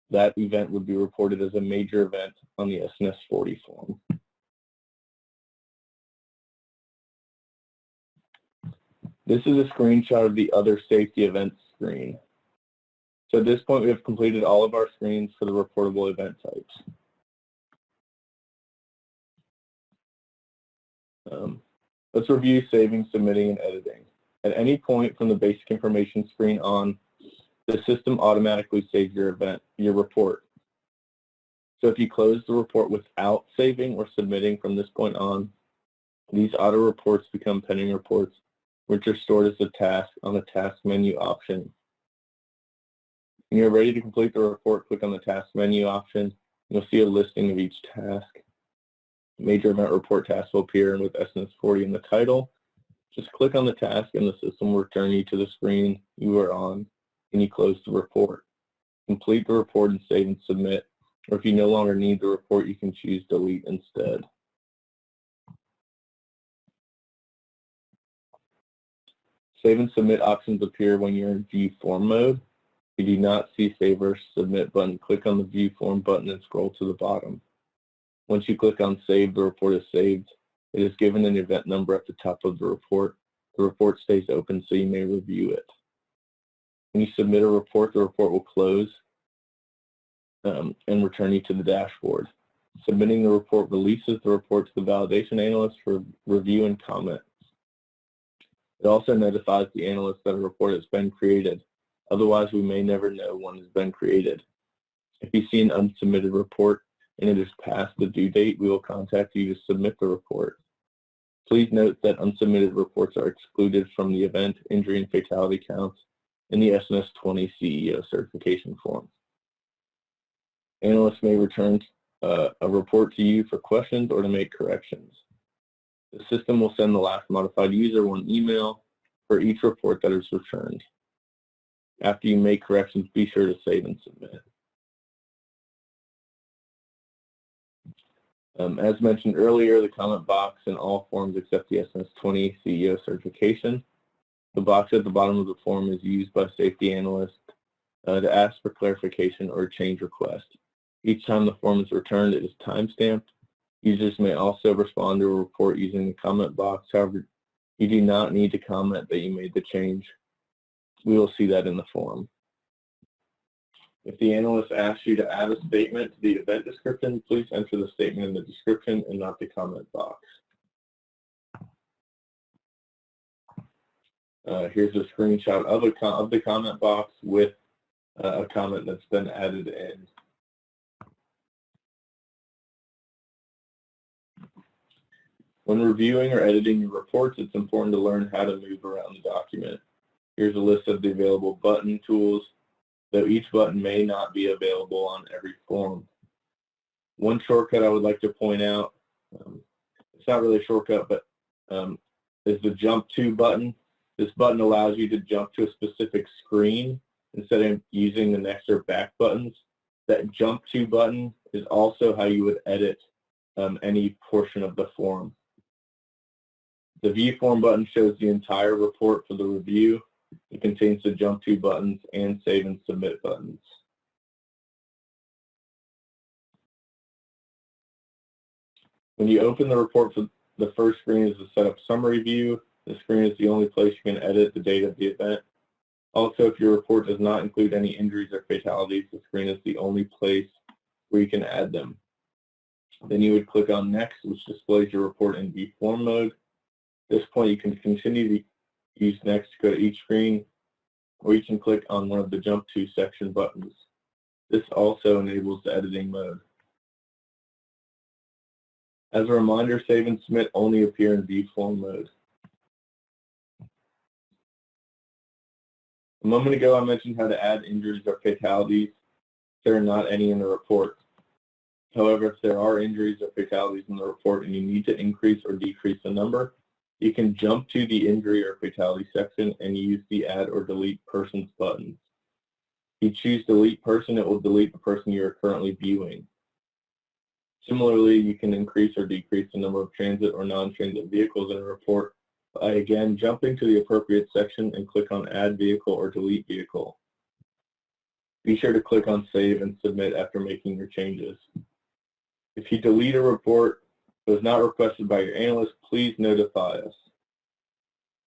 that event would be reported as a major event on the S&S-40 form. This is a screenshot of the other safety events screen. So at this point, we have completed all of our screens for the reportable event types. Let's review saving, submitting, and editing. At any point from the basic information screen on, the system automatically saves your report. So if you close the report without saving or submitting from this point on, these auto reports become pending reports, which are stored as a task on the task menu option. When you're ready to complete the report, click on the task menu option. You'll see a listing of each task. Major event report task will appear with S&S-40 in the title. Just click on the task and the system will return you to the screen you are on, and you close the report. Complete the report and save and submit, or if you no longer need the report, you can choose delete instead. Save and submit options appear when you're in view form mode. If you do not see save or submit button, click on the view form button and scroll to the bottom. Once you click on save, the report is saved. It is given an event number at the top of the report. The report stays open so you may review it. When you submit a report, the report will close and return you to the dashboard. Submitting the report releases the report to the validation analyst for review and comment. It also notifies the analyst that a report has been created. Otherwise, we may never know one has been created. If you see an unsubmitted report and it is past the due date, we will contact you to submit the report. Please note that unsubmitted reports are excluded from the event, injury, and fatality counts in the S&S-20 CEO Certification form. Analysts may return a report to you for questions or to make corrections. The system will send the last modified user one email for each report that is returned. After you make corrections, be sure to save and submit. As mentioned earlier, the comment box in all forms except the S&S-20 CEO Certification. The box at the bottom of the form is used by safety analysts to ask for clarification or change request. Each time the form is returned, it is time-stamped. Users may also respond to a report using the comment box. However, you do not need to comment that you made the change. We will see that in the form. If the analyst asks you to add a statement to the event description, please enter the statement in the description and not the comment box. Here's a screenshot of the comment box with a comment that's been added in. When reviewing or editing your reports, it's important to learn how to move around the document. Here's a list of the available button tools, though each button may not be available on every form. One shortcut I would like to point out, it's not really a shortcut, but is the jump to button. This button allows you to jump to a specific screen instead of using the next or back buttons. That jump to button is also how you would edit any portion of the form. The view form button shows the entire report for the review. It contains the jump to buttons and save and submit buttons. When you open the report, for the first screen is the setup summary view. The screen is the only place you can edit the date of the event. Also, if your report does not include any injuries or fatalities, the screen is the only place where you can add them. Then you would click on Next, which displays your report in view form mode. At this point, you can continue to use Next to go to each screen, or you can click on one of the Jump to section buttons. This also enables the editing mode. As a reminder, Save and Submit only appear in view-form mode. A moment ago, I mentioned how to add injuries or fatalities. There are not any in the report. However, if there are injuries or fatalities in the report and you need to increase or decrease the number, you can jump to the injury or fatality section and use the Add or Delete Persons buttons. If you choose Delete Person, it will delete the person you are currently viewing. Similarly, you can increase or decrease the number of transit or non-transit vehicles in a report by, again, jumping to the appropriate section and click on Add Vehicle or Delete Vehicle. Be sure to click on Save and Submit after making your changes. If you delete a report that was not requested by your analyst, please notify us.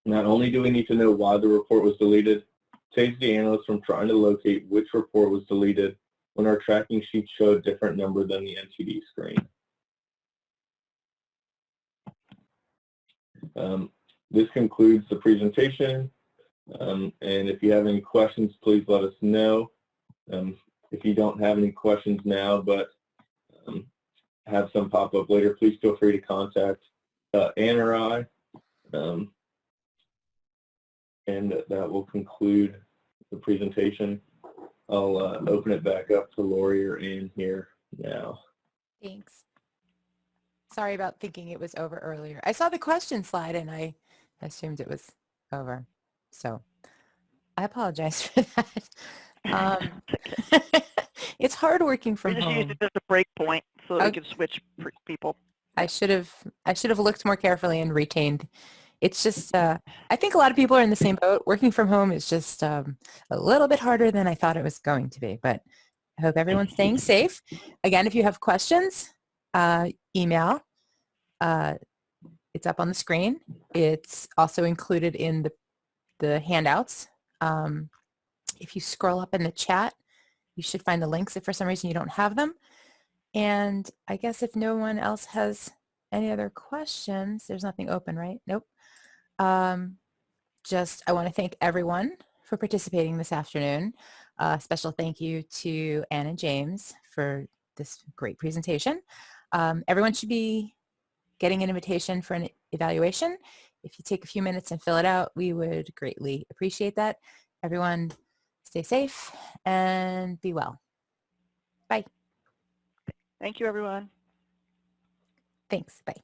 Not only do we need to know why the report was deleted, it saves the analyst from trying to locate which report was deleted when our tracking sheet showed a different number than the NTD screen. This concludes the presentation, and if you have any questions, please let us know. If you don't have any questions now, but have some pop up later, please feel free to contact Ann or I, and that will conclude the presentation. I'll open it back up to Lori or Ann here now. Thanks. Sorry about thinking it was over earlier. I saw the question slide and I assumed it was over. So I apologize for that. It's hard working from We just home. used it as a break point so that we could switch people. I should have looked more carefully and retained. It's just, I think a lot of people are in the same boat. Working from home is just a little bit harder than I thought it was going to be, but I hope everyone's staying safe. Again, if you have questions, email. It's up on the screen. It's also included in the handouts. If you scroll up in the chat, you should find the links if for some reason you don't have them. And I guess if no one else has any other questions, there's nothing open, right? Nope. I want to thank everyone for participating this afternoon. Special thank you to Ann and James for this great presentation. Everyone should be getting an invitation for an evaluation. If you take a few minutes and fill it out, we would greatly appreciate that. Everyone stay safe and be well. Bye. Thank you, everyone. Thanks. Bye.